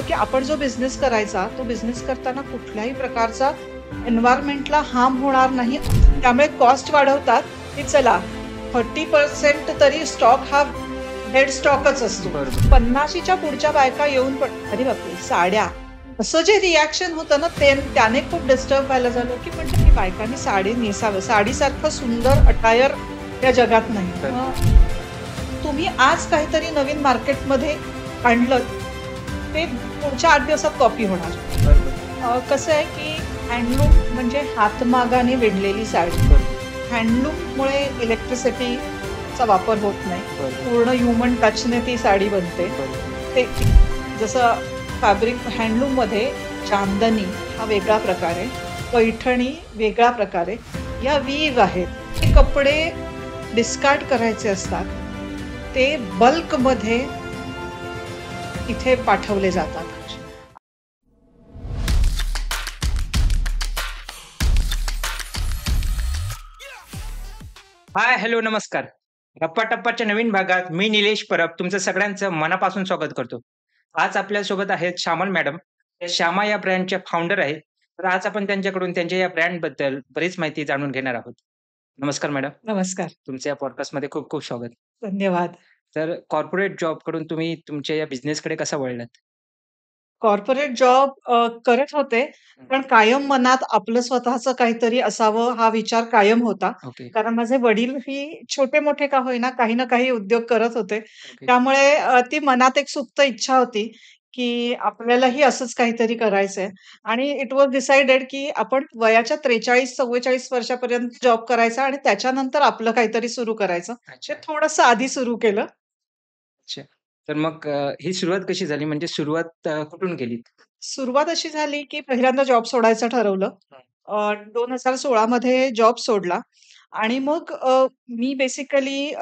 होतं, की आपण जो बिझनेस करायचा, तो बिझनेस करताना कुठल्याही प्रकारचा एन्व्हायर्नमेंटला हार्म होणार नाही. त्यामुळे कॉस्ट वाढवतात, की चला 30% तरी स्टॉक हा डेड स्टॉकच असतो. बरोबर. 50च्या पुढच्या बायका येऊन पण अरे बापरे! साड्या. असं जे रिएक्शन होतं ना, त्याने खूप डिस्टर्ब व्हायला झालं, की म्हटलं की बायकांनी साडी नेसावं. साडीसारखं सुंदर अटायर या जगात नाही. मग तुम्ही आज काहीतरी नवीन मार्केटमध्ये आणलं, ते पुढच्या 8 दिवसात कॉपी होणार. बरोबर. कसं आहे, की हँडलूम म्हणजे हातमागाने विणलेली साडी. हँडलूममुळे इलेक्ट्रिसिटीचा वापर होत नाही. पूर्ण ह्युमन टचने ती साडी बनते. ते जसं फॅब्रिक हँडलूममध्ये चांदणी हा वेगळा प्रकार आहे, पैठणी वेगळा प्रकार आहे, या वीव आहेत. हे कपडे डिस्कार्ड करायचे असतात, ते बल्कमध्ये इथे पाठवले जातात. हाय, हॅलो, नमस्कार. गप्पा टप्पाच्या नवीन भागात मी निलेश परब तुमचं सगळ्यांचं मनापासून स्वागत करतो. आज आपल्यासोबत आहेत श्यामल मॅडम. त्या श्यामा या ब्रँडच्या फाउंडर आहेत. तर आज आपण त्यांच्याकडून त्यांच्या या ब्रँडबद्दल बरीच माहिती जाणून घेणार आहोत. नमस्कार मॅडम. नमस्कार. तुमच्या या पॉडकास्टमध्ये खूप खूप स्वागत. धन्यवाद. तर कॉर्पोरेट जॉबकडून तुम्ही तुमच्या या बिझनेसकडे कसा वळलात? कॉर्पोरेट जॉब करत होते, पण कायम मनात आपलं स्वतःचं काहीतरी असावं हा विचार कायम होता. ओके. कारण माझे वडीलही छोटे-मोठे का होईना काही ना काही उद्योग करत होते. ओके. त्यामुळे ती मनात एक सुप्त इच्छा होती, की आपल्यालाही असंच काहीतरी करायचंय आणि इट वॉज डिसाइडेड, की आपण वयाच्या 43-44 वर्षापर्यंत जॉब करायचा आणि त्याच्यानंतर आपलं काहीतरी सुरू करायचं. ते अच्छा. थोडंसं आधी सुरू केलं. अच्छा. तर मग ही सुरुवात कशी झाली? म्हणजे सुरुवात कुठून केलीत? सुरुवात अशी झाली, की पहिल्यांदा जॉब सोडायचं ठरवलं. 2016 मध्ये जॉब सोडला आणि मग मी बेसिकली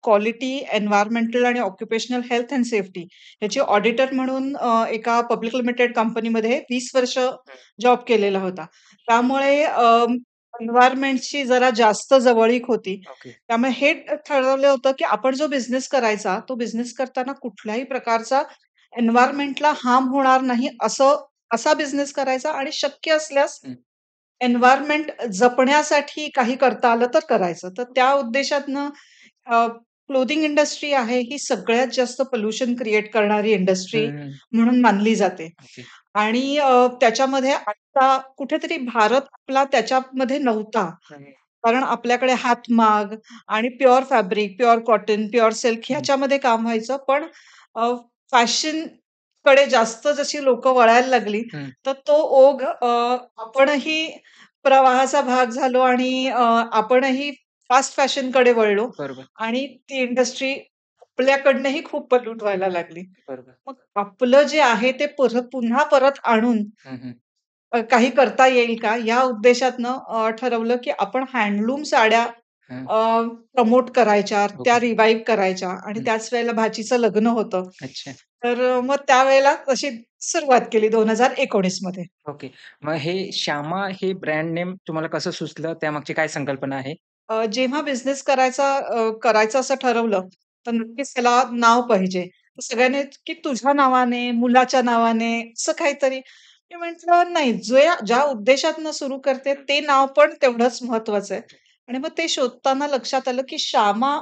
क्वालिटी, एन्व्हायर्नमेंटल आणि ऑक्युपेशनल हेल्थ अँड सेफ्टी याची ऑडिटर म्हणून एका पब्लिक लिमिटेड कंपनीमध्ये 20 वर्ष जॉब केलेला होता. त्यामुळे एन्व्हायर्नमेंटची जरा जास्त जवळीक होती. ओके. त्यामुळे हे ठरवलं होतं, की आपण जो बिझनेस करायचा, तो बिझनेस करताना कुठल्याही प्रकारचा एन्व्हायर्नमेंटला हार्म होणार नाही असा बिझनेस करायचा आणि शक्य असल्यास हं. एन्व्हायर्नमेंट जपण्यासाठी काही करता आलं तर करायचं. तर त्या उद्देशातनं क्लोथिंग इंडस्ट्री आहे ही सगळ्यात जास्त पोल्युशन क्रिएट करणारी इंडस्ट्री हं, हं. म्हणून मानली जाते. ओके. आणि त्याच्यामध्ये आता कुठेतरी भारत आपला त्याच्यामध्ये नव्हता. कारण आपल्याकडे हातमाग आणि pure fabric, pure cotton, pure silk ह्याच्यामध्ये काम व्हायचं. पण फॅशनकडे जास्त जशी लोकं वळायला लागली, हं. तर तो ओघ आपणही प्रवाहाचा भाग झालो आणि आपणही फास्ट फॅशनकडे वळलो बरोबर, आणि ती इंडस्ट्री आपल्याकडनंही खूप पोल्यूट व्हायला लागली. बरोबर. मग आपलं जे आहे ते पुन्हा परत आणून हं, हं. काही करता येईल का? या उद्देशातनं ठरवलं, की आपण हँडलूम साड्या हं. प्रमोट करायच्या, त्या ओके. रिवाईव्ह करायच्या आणि हं. त्याच वेळेला भाचीचं लग्न होतं. अच्छा. तर मग त्यावेळेला तशी सुरुवात केली 2019 मध्ये. ओके. मग हे श्यामा हे ब्रँड नेम तुम्हाला कसं सुचलं? त्यामागची काय संकल्पना आहे? जेव्हा बिझनेस करायचं असं ठरवलं, तर नक्कीच त्याला नाव पाहिजे. तर सगळ्यांनी की तुझ्या नावाने, मुलाच्या नावाने असं काहीतरी. मी म्हटलं नाही, ज्या उद्देशातनं सुरू करते ते नाव पण तेवढंच महत्वाचं आहे. आणि मग ते शोधताना लक्षात आलं, की श्यामा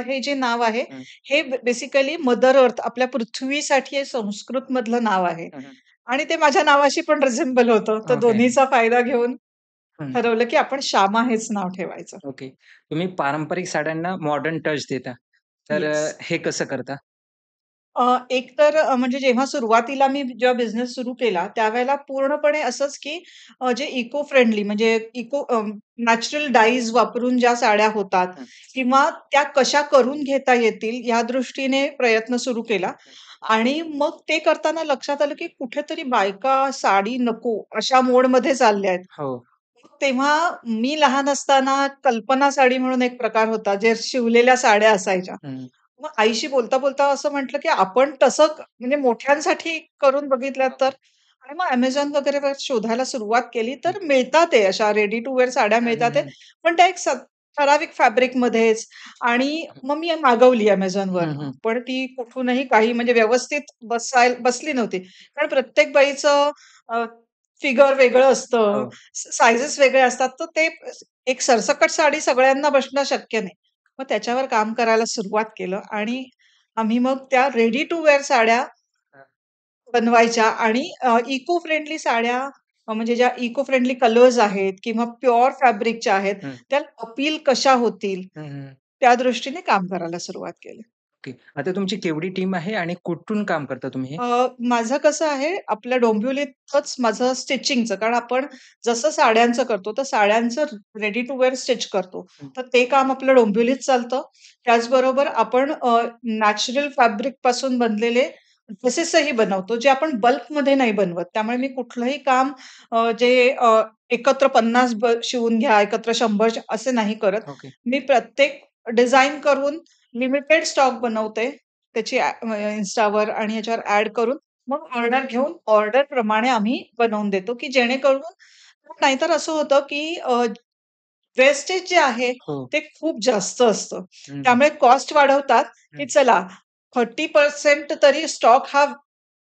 हे जे नाव आहे, हं. हे बेसिकली मदर अर्थ आपल्या पृथ्वीसाठी हे संस्कृतमधलं नाव आहे. हं, हं. आणि ते माझ्या नावाशी पण रिझेम्बल होतं. तर ओके. दोन्हीचा फायदा घेऊन हं. ठरवलं, की आपण श्यामा हेच नाव ठेवायचं. ओके. तुम्ही पारंपरिक साड्यांना मॉडर्न टच देता. तर येस. हे कसं करता? एक तर म्हणजे जेव्हा सुरुवातीला मी जेव्हा बिझनेस सुरू केला, त्यावेळेला पूर्णपणे असंच, की जे इको फ्रेंडली म्हणजे नॅचरल डाईज वापरून ज्या साड्या होतात हं. किंवा त्या कशा करून घेता येतील या दृष्टीने प्रयत्न सुरू केला. आणि मग ते करताना लक्षात आलं, की कुठेतरी बायका साडी नको अशा मोडमध्ये चालल्या आहेत. हो. तेव्हा मी लहान असताना कल्पना साडी म्हणून एक प्रकार होता, जे शिवलेल्या साड्या असायच्या. हं. मग आईशी बोलता-बोलता असं म्हटलं, की आपण तसं म्हणजे मोठ्यांसाठी करून बघितलं तर आणि मग Amazon वगैरेवर शोधायला सुरुवात केली, हं. तर मिळतात आहे अशा रेडी टू वेअर साड्या हं, मिळतात हं, आहे. हं. पण त्या एक ठराविक फॅब्रिकमध्येच आणि मग मी मागवली हं, Amazonवरनं. हं. पण ती कुठूनही काही म्हणजे व्यवस्थित बसली नव्हती. कारण प्रत्येक बाईचं फिगर वेगळं असतं, हो. साइझेस वेगळे असतात. तर ते एक सरसकट साडी सगळ्यांना बसणं शक्य नाही. मग त्याच्यावर काम करायला सुरुवात केलं आणि आम्ही मग त्या रेडी टू वेअर साड्या हां. बनवायच्या आणि इको फ्रेंडली साड्या म्हणजे ज्या इको फ्रेंडली कलर्स आहेत किंवा प्युअर फॅब्रिकच्या आहेत, हं. त्या अपील कशा होतील, हं, हं. त्या दृष्टीने काम करायला सुरुवात केली. ओके. आता तुमची केवढी टीम आहे आणि कुठून काम करता तुम्ही हे? माझं कसं आहे, आपल्या डोंबिवलीतच माझं स्टिचिंगचं कारण आपण जसं साड्यांचं करतो, तर साड्यांचं रेडी टू वेअर स्टिच करतो. हं. तर ते काम आपलं डोंबिवलीत चालतं. त्याचबरोबर आपण नॅचरल फॅब्रिकपासून बनलेले ड्रेसेसही बनवतो, जे आपण बल्कमध्ये नाही बनवत. त्यामुळे मी कुठलंही काम जे एकत्र 50 शिवून घ्या, एकत्र 100 असे नाही करत. ओके. मी प्रत्येक डिझाइन करून लिमिटेड स्टॉक बनवते. त्याची Instaवर आणि ह्याच्यावर ॲड करून मग ऑर्डर घेऊन ऑर्डरप्रमाणे आम्ही बनवून देतो, की जेणेकरून नाहीतर असं होतं, की वेस्टेज जे आहे हो. ते खूप जास्त असतं. हं, हं. त्यामुळे कॉस्ट वाढवतात, की हं. चला 30% तरी स्टॉक हा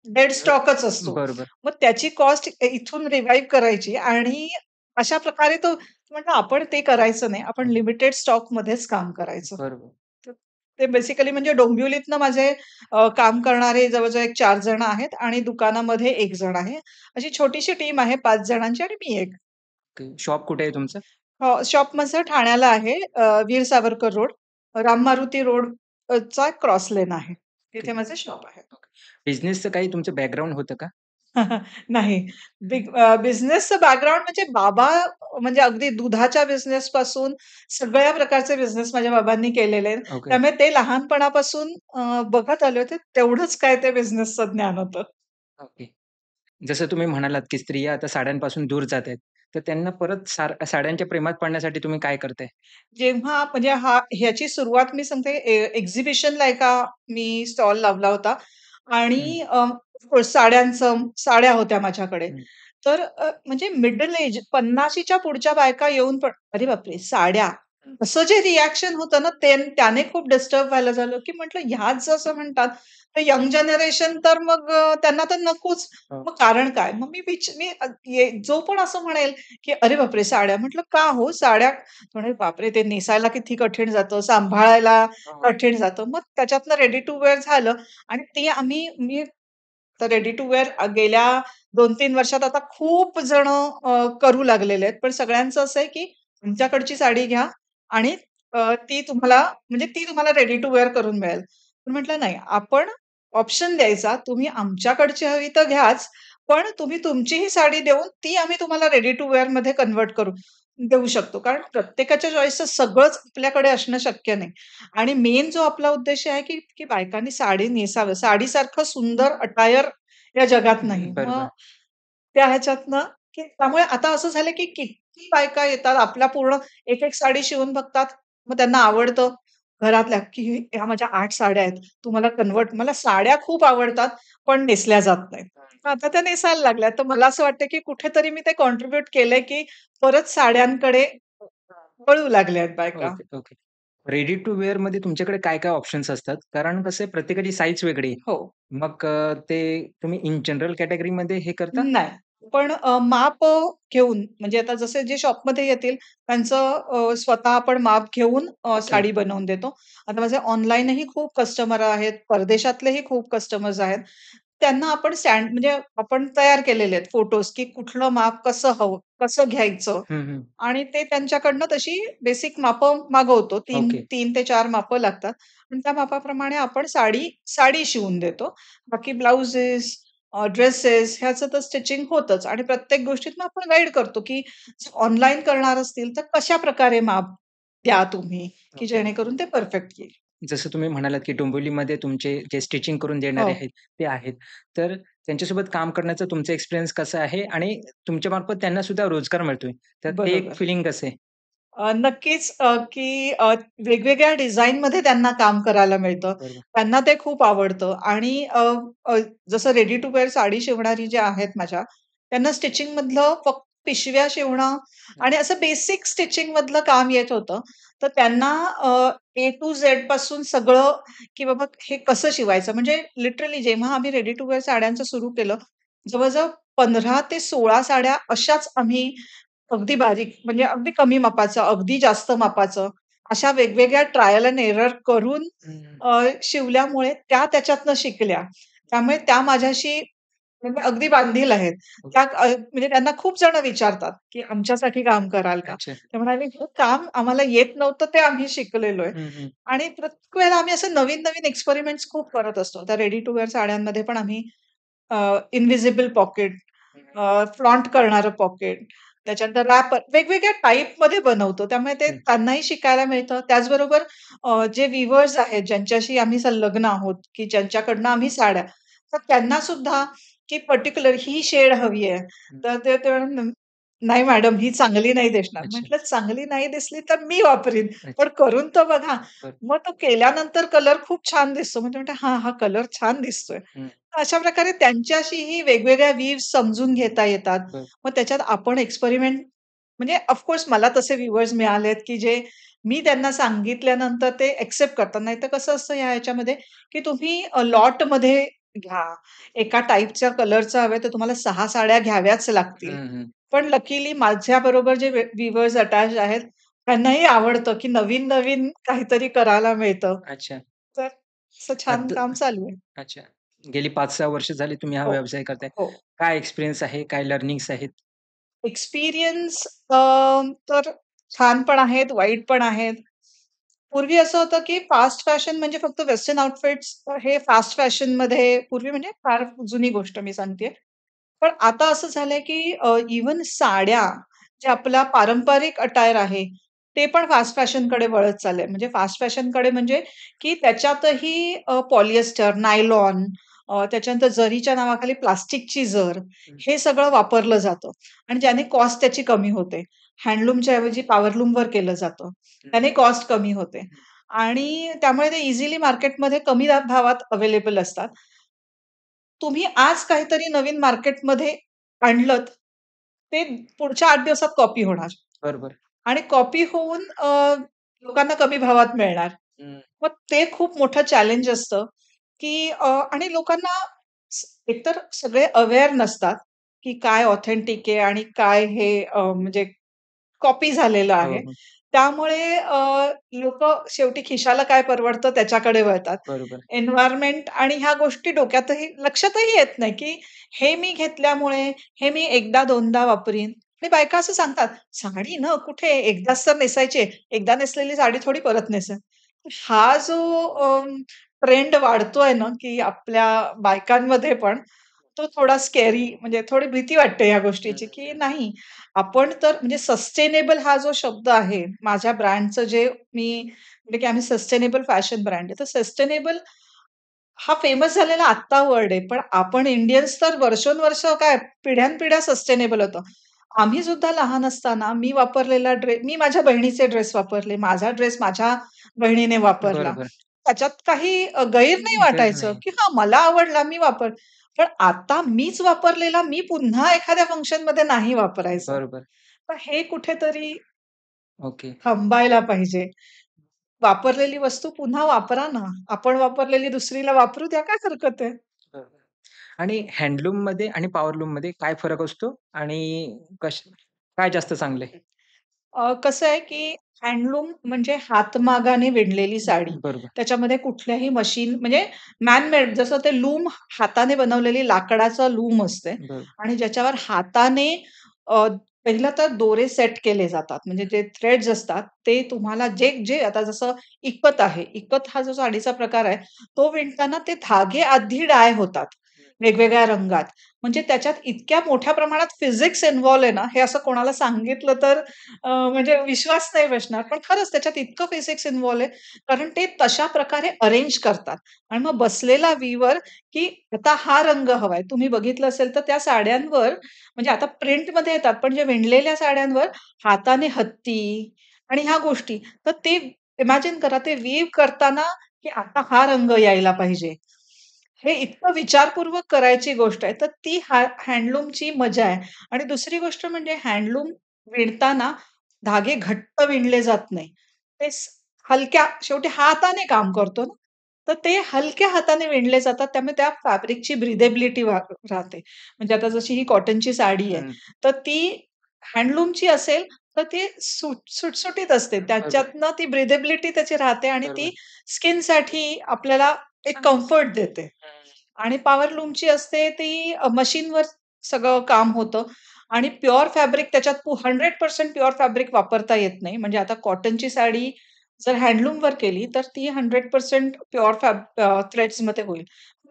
डेड स्टॉकच असतो. बरोबर, मग त्याची कॉस्ट इथून रिवाईव्ह करायची आणि अशा प्रकारे तो म्हटलं आपण ते करायचं नाही. आपण हं. लिमिटेड स्टॉकमध्येच काम करायचं. बरोबर. तर ते बेसिकली म्हणजे डोंबिवलीतनं माझे काम करणारे जवळ-जवळ एक 4 जण आहेत आणि दुकानामध्ये 1 जण आहे. अशी छोटीशी टीम आहे 5 जणांची आणि मी एक. ओके. शॉप कुठे आहे तुमचं? शॉप माझं ठाण्याला आहे. वीर सावरकर रोड, राम मारुती रोड चा क्रॉस लेन आहे. ओके, तिथे माझं शॉप आहे. ओके. बिझनेसचं काही तुमचं बॅकग्राऊंड होतं का? नाही. बिझनेसचं बॅकग्राऊंड म्हणजे बाबा म्हणजे अगदी दुधाच्या बिझनेसपासून सगळ्या प्रकारचे बिझनेस माझ्या बाबांनी केलेले आहेत. ओके, त्यामुळे ते लहानपणापासून बघत आले होते. तेवढंच काय ते बिझनेसचं ज्ञान होतं. ओके. जसं तुम्ही म्हणालात, की स्त्रिया आता साड्यांपासून दूर जात आहेत. तर त्यांना परत साड्यांच्या प्रेमात पडण्यासाठी तुम्ही काय करताय? जेव्हा म्हणजे ह्याची सुरुवात मी सांगते एक्झिबिशनला एका मी स्टॉल लावला होता हं, आणि साड्या होत्या माझ्याकडे. हं. तर म्हणजे मिडल एज 50च्या पुढच्या बायका येऊन पण "अरे बापरे! साड्या." असं जे रिएक्शन होतं ना, त्याने खूप डिस्टर्ब व्हायला झालं, की म्हटलं ह्याच जसं म्हणतात, तर यंग जनरेशन तर मग त्यांना तर नकोच. हो, मग कारण काय? मग मी जो पण असं म्हणेल, की "अरे बापरे! साड्या." म्हटलं, "का हो? साड्या म्हणे, "बापरे! ते नेसायला किती कठीण जातं, सांभाळायला हो. कठीण जातं." मग त्याच्यातनं रेडी टू वेअर झालं आणि मी तर रेडी टू वेअर गेल्या 2-3 वर्षात आता खूप जणं करू लागलेले आहेत. पण सगळ्यांचं असं आहे, की आमच्याकडची साडी घ्या आणि ती तुम्हाला रेडी टू वेअर करून मिळेल. पण म्हटलं नाही, आपण ऑप्शन द्यायचा. तुम्ही आमच्याकडची हवी तर घ्याच, पण तुम्ही तुमचीही साडी देऊन ती आम्ही तुम्हाला रेडी टू वेअरमध्ये कन्व्हर्ट देऊ शकतो. कारण प्रत्येकाच्या चॉईसचं सगळंच आपल्याकडे असणं शक्य नाही. आणि मेन जो आपला उद्देश आहे, की की बायकांनी साडी नेसावं. साडीसारखं सुंदर अटायर या जगात नाही. मग बरोबर. त्या ह्याच्यातनं की त्यामुळे आता असं झालं, की किती बायका येतात आपल्या पूर्ण एक-एक साडी शिवून बघतात. मग त्यांना आवडतं. घरातल्या, की ह्या माझ्या 8 साड्या आहेत. तू मला साड्या खूप आवडतात, पण नेसल्या जात नाहीत. आता त्या नेसायला लागल्या. तर मला असं वाटतं, की कुठेतरी मी ते कॉन्ट्रिब्यूट केलंय, की परत साड्यांकडे वळू लागल्यात बायका. Okay, okay. रेडी टू वेअरमध्ये तुमच्याकडे काय-काय ऑप्शन्स असतात? कारण कसं आहे प्रत्येकाची साइज वेगळी आहे. हो. मग ते तुम्ही इन जनरल कॅटेगरीमध्ये हे करता? नाही. पण माप घेऊन म्हणजे आता जसे जे शॉपमध्ये येतील त्यांचं स्वतः आपण माप घेऊन ओके. साडी बनवून देतो. आता माझे ऑनलाईनही खूप कस्टमर आहेत, परदेशातलेही खूप कस्टमर्स आहेत. त्यांना आपण म्हणजे आपण तयार केलेले आहेत फोटोज, की कुठलं माप कसं हवं, कसं घ्यायचं हं, हं. आणि ते त्यांच्याकडनं तशी बेसिक मापं मागवतो. ओके. 3 ते 4 मापं लागतात आणि त्या मापाप्रमाणे आपण साडी साडी शिवून देतो. बाकी ब्लाउजेस ड्रेसेस ह्याचं तर स्टिचिंग होतंच आणि प्रत्येक गोष्टीत मग आपण गाईड करतो, की ऑनलाईन करणार असतील तर कशाप्रकारे माप द्या तुम्ही, की ओके. जेणेकरून ते परफेक्ट येईल. जसं तुम्ही म्हणालात, की डोंबिवलीमध्ये तुमचे जे स्टिचिंग करून हो, देणारे आहेत, ते आहेत. तर त्यांच्यासोबत काम करण्याचा तुमचा एक्सपिरियन्स कसा आहे? आणि तुमच्यामार्फत त्यांना सुद्धा रोजगार मिळतोय. तर ते एक बरोबर. फिलिंग कसं आहे? नक्कीच की वेगवेगळ्या डिझाईनमध्ये त्यांना काम करायला मिळतं. बरोबर. त्यांना ते खूप आवडतं आणि जसं रेडी टू वेअर साडी शिवणारी जे आहेत माझ्या, त्यांना स्टिचिंगमधलं पिशव्या शिवणं हं. आणि असं बेसिक स्टिचिंग मधलं काम येत होतं. तर त्यांना ए टू झेड पासून सगळं, की बाबा हे कसं शिवायचं म्हणजे लिटरली जेव्हा आम्ही रेडी टू वेअर साड्यांचं सुरू केलं, जवळ-जवळ 15 ते 16 साड्या अशाच आम्ही अगदी बारीक म्हणजे अगदी कमी मापाचं, अगदी जास्त मापाचं, अशा वेगवेगळ्या ट्रायल एंड एरर करून हं. शिवल्यामुळे त्या त्याच्यातनं शिकल्या. त्यामुळे त्या माझ्याशी म्हणजे अगदी बांधील आहेत. त्या म्हणजे त्यांना खूप जण विचारतात, की "आमच्यासाठी काम कराल का?" अच्छा. ते म्हणाले, "हे काम आम्हाला येत नव्हतं ते आम्ही शिकलेलो आहे." हं, हं. आणि प्रत्येक वेळेला आम्ही असं नवीन-नवीन एक्सपेरिमेंट्स खूप करत असतो. त्या रेडी टू वेअर साड्यांमध्ये पण आम्ही इन्व्हिजिबल पॉकेट, हं, फ्लॉन्ट करणारं पॉकेट, त्याच्यानंतर रॅपर वेगवेगळ्या टाइपमध्ये बनवतो. त्यामुळे ते हं. त्यांनाही शिकायला मिळतं. त्याचबरोबर जे वीवर्स आहेत, ज्यांच्याशी आम्ही संलग्न आहोत, की ज्यांच्याकडनं आम्ही साड्या, तर त्यांना सुद्धा की पर्टिक्युलर ही शेड हवी आहे. हं. तर ते म्हणाले, "नाही मॅडम, ही चांगली नाही दिसणार." अच्छा, म्हटलं, "चांगली नाही दिसली तर मी वापरीन, पण अच्छा. करून तर बघा." बरं. मग तो केल्यानंतर कलर खूप छान दिसतो. म्हणजे म्हणते, "हां, हा कलर छान दिसतोय." हं. अशा प्रकारे त्यांच्याशीही वेगवेगळ्या व्हीव्स समजून घेता येतात. बरं. मग त्याच्यात आपण एक्सपेरिमेंट म्हणजे ऑफ कोर्स मला तसे व्ह्यूअर्स मिळालेत, की जे मी त्यांना सांगितल्यानंतर ते एक्सेप्ट करतात. नाहीतर कसं असतं या ह्याच्यामध्ये, की तुम्ही लॉटमध्ये घ्या. एका टाइपच्या कलरचं हवंय तर तुम्हाला 6 साड्या घ्याव्याच लागतील. हं, हं. पण लकीली माझ्याबरोबर जे व्ह्यूअर्स अटॅच आहेत, त्यांनाही आवडतं, की नवीन-नवीन काहीतरी करायला मिळतं. अच्छा. तर असं छान आता काम चालू आहे. अच्छा. गेली 5-6 वर्ष झाली तुम्ही हा हो, व्यवसाय करताय. हो. काय एक्सपिरियन्स आहे? काय लर्निंग्स आहेत? एक्सपिरियन्स तर छान पण आहेत, वाईट पण आहेत. पूर्वी असं होतं, की फास्ट फॅशन म्हणजे फक्त वेस्टर्न आउटफिट्स हे फास्ट फॅशनमध्ये पूर्वी म्हणजे फार जुनी गोष्ट मी सांगतेय. पण आता असं झालंय, की इव्हन साड्या, जे आपला पारंपरिक अटायर आहे, ते पण फास्ट फॅशनकडे वळत चाललंय. म्हणजे फास्ट फॅशनकडे म्हणजे, की त्याच्यातही पॉलिएस्टर, नायलॉन, त्याच्यानंतर जरीच्या नावाखाली प्लास्टिकची जर, हं, हे सगळं वापरलं जातं आणि ज्याने कॉस्ट त्याची कमी होते. हँडलूमच्या ऐवजी पॉवरलूमवर केलं जातं. हं, त्याने कॉस्ट कमी होते हं. आणि त्यामुळे ते इझिली मार्केटमध्ये कमी भावात अवेलेबल असतात. तुम्ही आज काहीतरी नवीन मार्केटमध्ये आणलत, ते पुढच्या 8 दिवसात कॉपी होणार बरोबर. आणि कॉपी होऊन लोकांना कमी भावात मिळणार. हं. मग ते खूप मोठं चॅलेंज असतं, की आणि लोकांना एकतर सगळे अवेअर नसतात, की काय ऑथेंटिक आहे आणि काय हे म्हणजे कॉपी झालेलं हो, आहे. हो. त्यामुळे लोकं शेवटी खिशाला काय परवडतं त्याच्याकडे वळतात. बरोबर. एन्व्हायर्नमेंट आणि ह्या गोष्टी डोक्यातही लक्षातही येत नाही, की हे मी घेतल्यामुळे हे मी एकदा दोनदा वापरीन आणि बायका असं सांगतात, "साडी ना कुठे एकदाच तर नेसायची आहे. एकदा नेसलेली साडी थोडी परत नेसेन." हा जो ट्रेंड वाढतोय ना, की आपल्या बायकांमध्ये पण, तो थोडा स्केरी म्हणजे थोडी भीती वाटते या हं, गोष्टीची, हं, की हं. नाही आपण तर म्हणजे सस्टेनेबल हा जो शब्द आहे, माझ्या ब्रँडचं जे मी म्हणजे की आम्ही सस्टेनेबल फॅशन ब्रँड आहे. तर सस्टेनेबल हा फेमस झालेला आत्ता वर्ड आहे. पण आपण इंडियन्स तर वर्षोनवर्ष काय पिढ्यानपिढ्या सस्टेनेबल होतो. आम्ही सुद्धा लहान असताना मी वापरलेला मी माझ्या बहिणीचे ड्रेस वापरले. माझा ड्रेस माझ्या बहिणीने वापरला. बरोबर. त्याच्यात काही गैर नाही गैर वाटायचं, नाही. की हां, मला आवडला मी पण आता मीच वापरलेला मी पुन्हा एखाद्या फंक्शनमध्ये नाही वापरायचा. बरोबर. तर हे कुठेतरी ओके. थांबायला पाहिजे. वापरलेली वस्तू पुन्हा वापरा ना. आपण वापरलेली दुसरीला वापरू द्या, काय हरकत आहे? बरोबर. आणि हँडलूममध्ये आणि पॉवरलूममध्ये काय फरक असतो? आणि काय जास्त चांगलं आहे? कसं आहे, की हँडलूम म्हणजे हातमागाने विणलेली साडी. बरोबर. त्याच्यामध्ये कुठल्याही मशीन म्हणजे मॅन मेड जसं ते लूम हाताने बनवलेली लाकडाचा लूम असते बरोबर. आणि ज्याच्यावर हाताने अ, पहिलं तर दोरे सेट केले जातात. म्हणजे जे थ्रेड्स असतात ते तुम्हाला जे जे आता जसं इकत आहे. इकत हा जो साडीचा प्रकार आहे, तो विणताना ते धागे आधी डाय होतात वेगवेगळ्या रंगात. म्हणजे त्याच्यात इतक्या मोठ्या प्रमाणात फिजिक्स इन्व्हॉल्व आहे ना, हे असं कोणाला सांगितलं तर म्हणजे विश्वास नाही बसणार. पण खरंच त्याच्यात इतकं फिजिक्स इन्व्हॉल्व आहे, कारण ते तशा प्रकारे अरेंज करतात आणि मग बसलेला वीवर, की आता हा रंग हवाय. तुम्ही बघितलं असेल तर त्या साड्यांवर म्हणजे आता प्रिंटमध्ये येतात, पण जे विणलेल्या साड्यांवर हाताने हत्ती आणि ह्या गोष्टी. तर ते इमॅजिन करा ते वीव्ह करताना, की आता हा रंग यायला पाहिजे. हे इतकं विचारपूर्वक करायची गोष्ट आहे. तर ती हँडलूमची मजा आहे. आणि दुसरी गोष्ट म्हणजे हँडलूम विणताना धागे घट्ट विणले जात नाही. ते हलक्या शेवटी हाताने काम करतो ना, तर ते हलक्या हाताने विणले जातात. त्यामुळे त्या फॅब्रिकची ब्रिदेबिलिटी राहते. म्हणजे आता जशी ही कॉटनची साडी आहे, हं. तर ती हँडलूमची असेल, तर ती सुटसुटीत असते. बरोबर. त्याच्यातनं ती ब्रिदेबिलिटी त्याची राहते आणि बरोबर. ती स्किनसाठी आपल्याला एक कम्फर्ट देते. हं. आणि पॉवर लूमची असते ती मशीनवर सगळं काम होतं आणि प्युअर फॅब्रिक त्याच्यात 100% प्युअर फॅब्रिक वापरता येत नाही. म्हणजे आता कॉटनची साडी जर हँडलूमवर केली, तर ती 100% प्युअर थ्रेड्समध्ये होईल.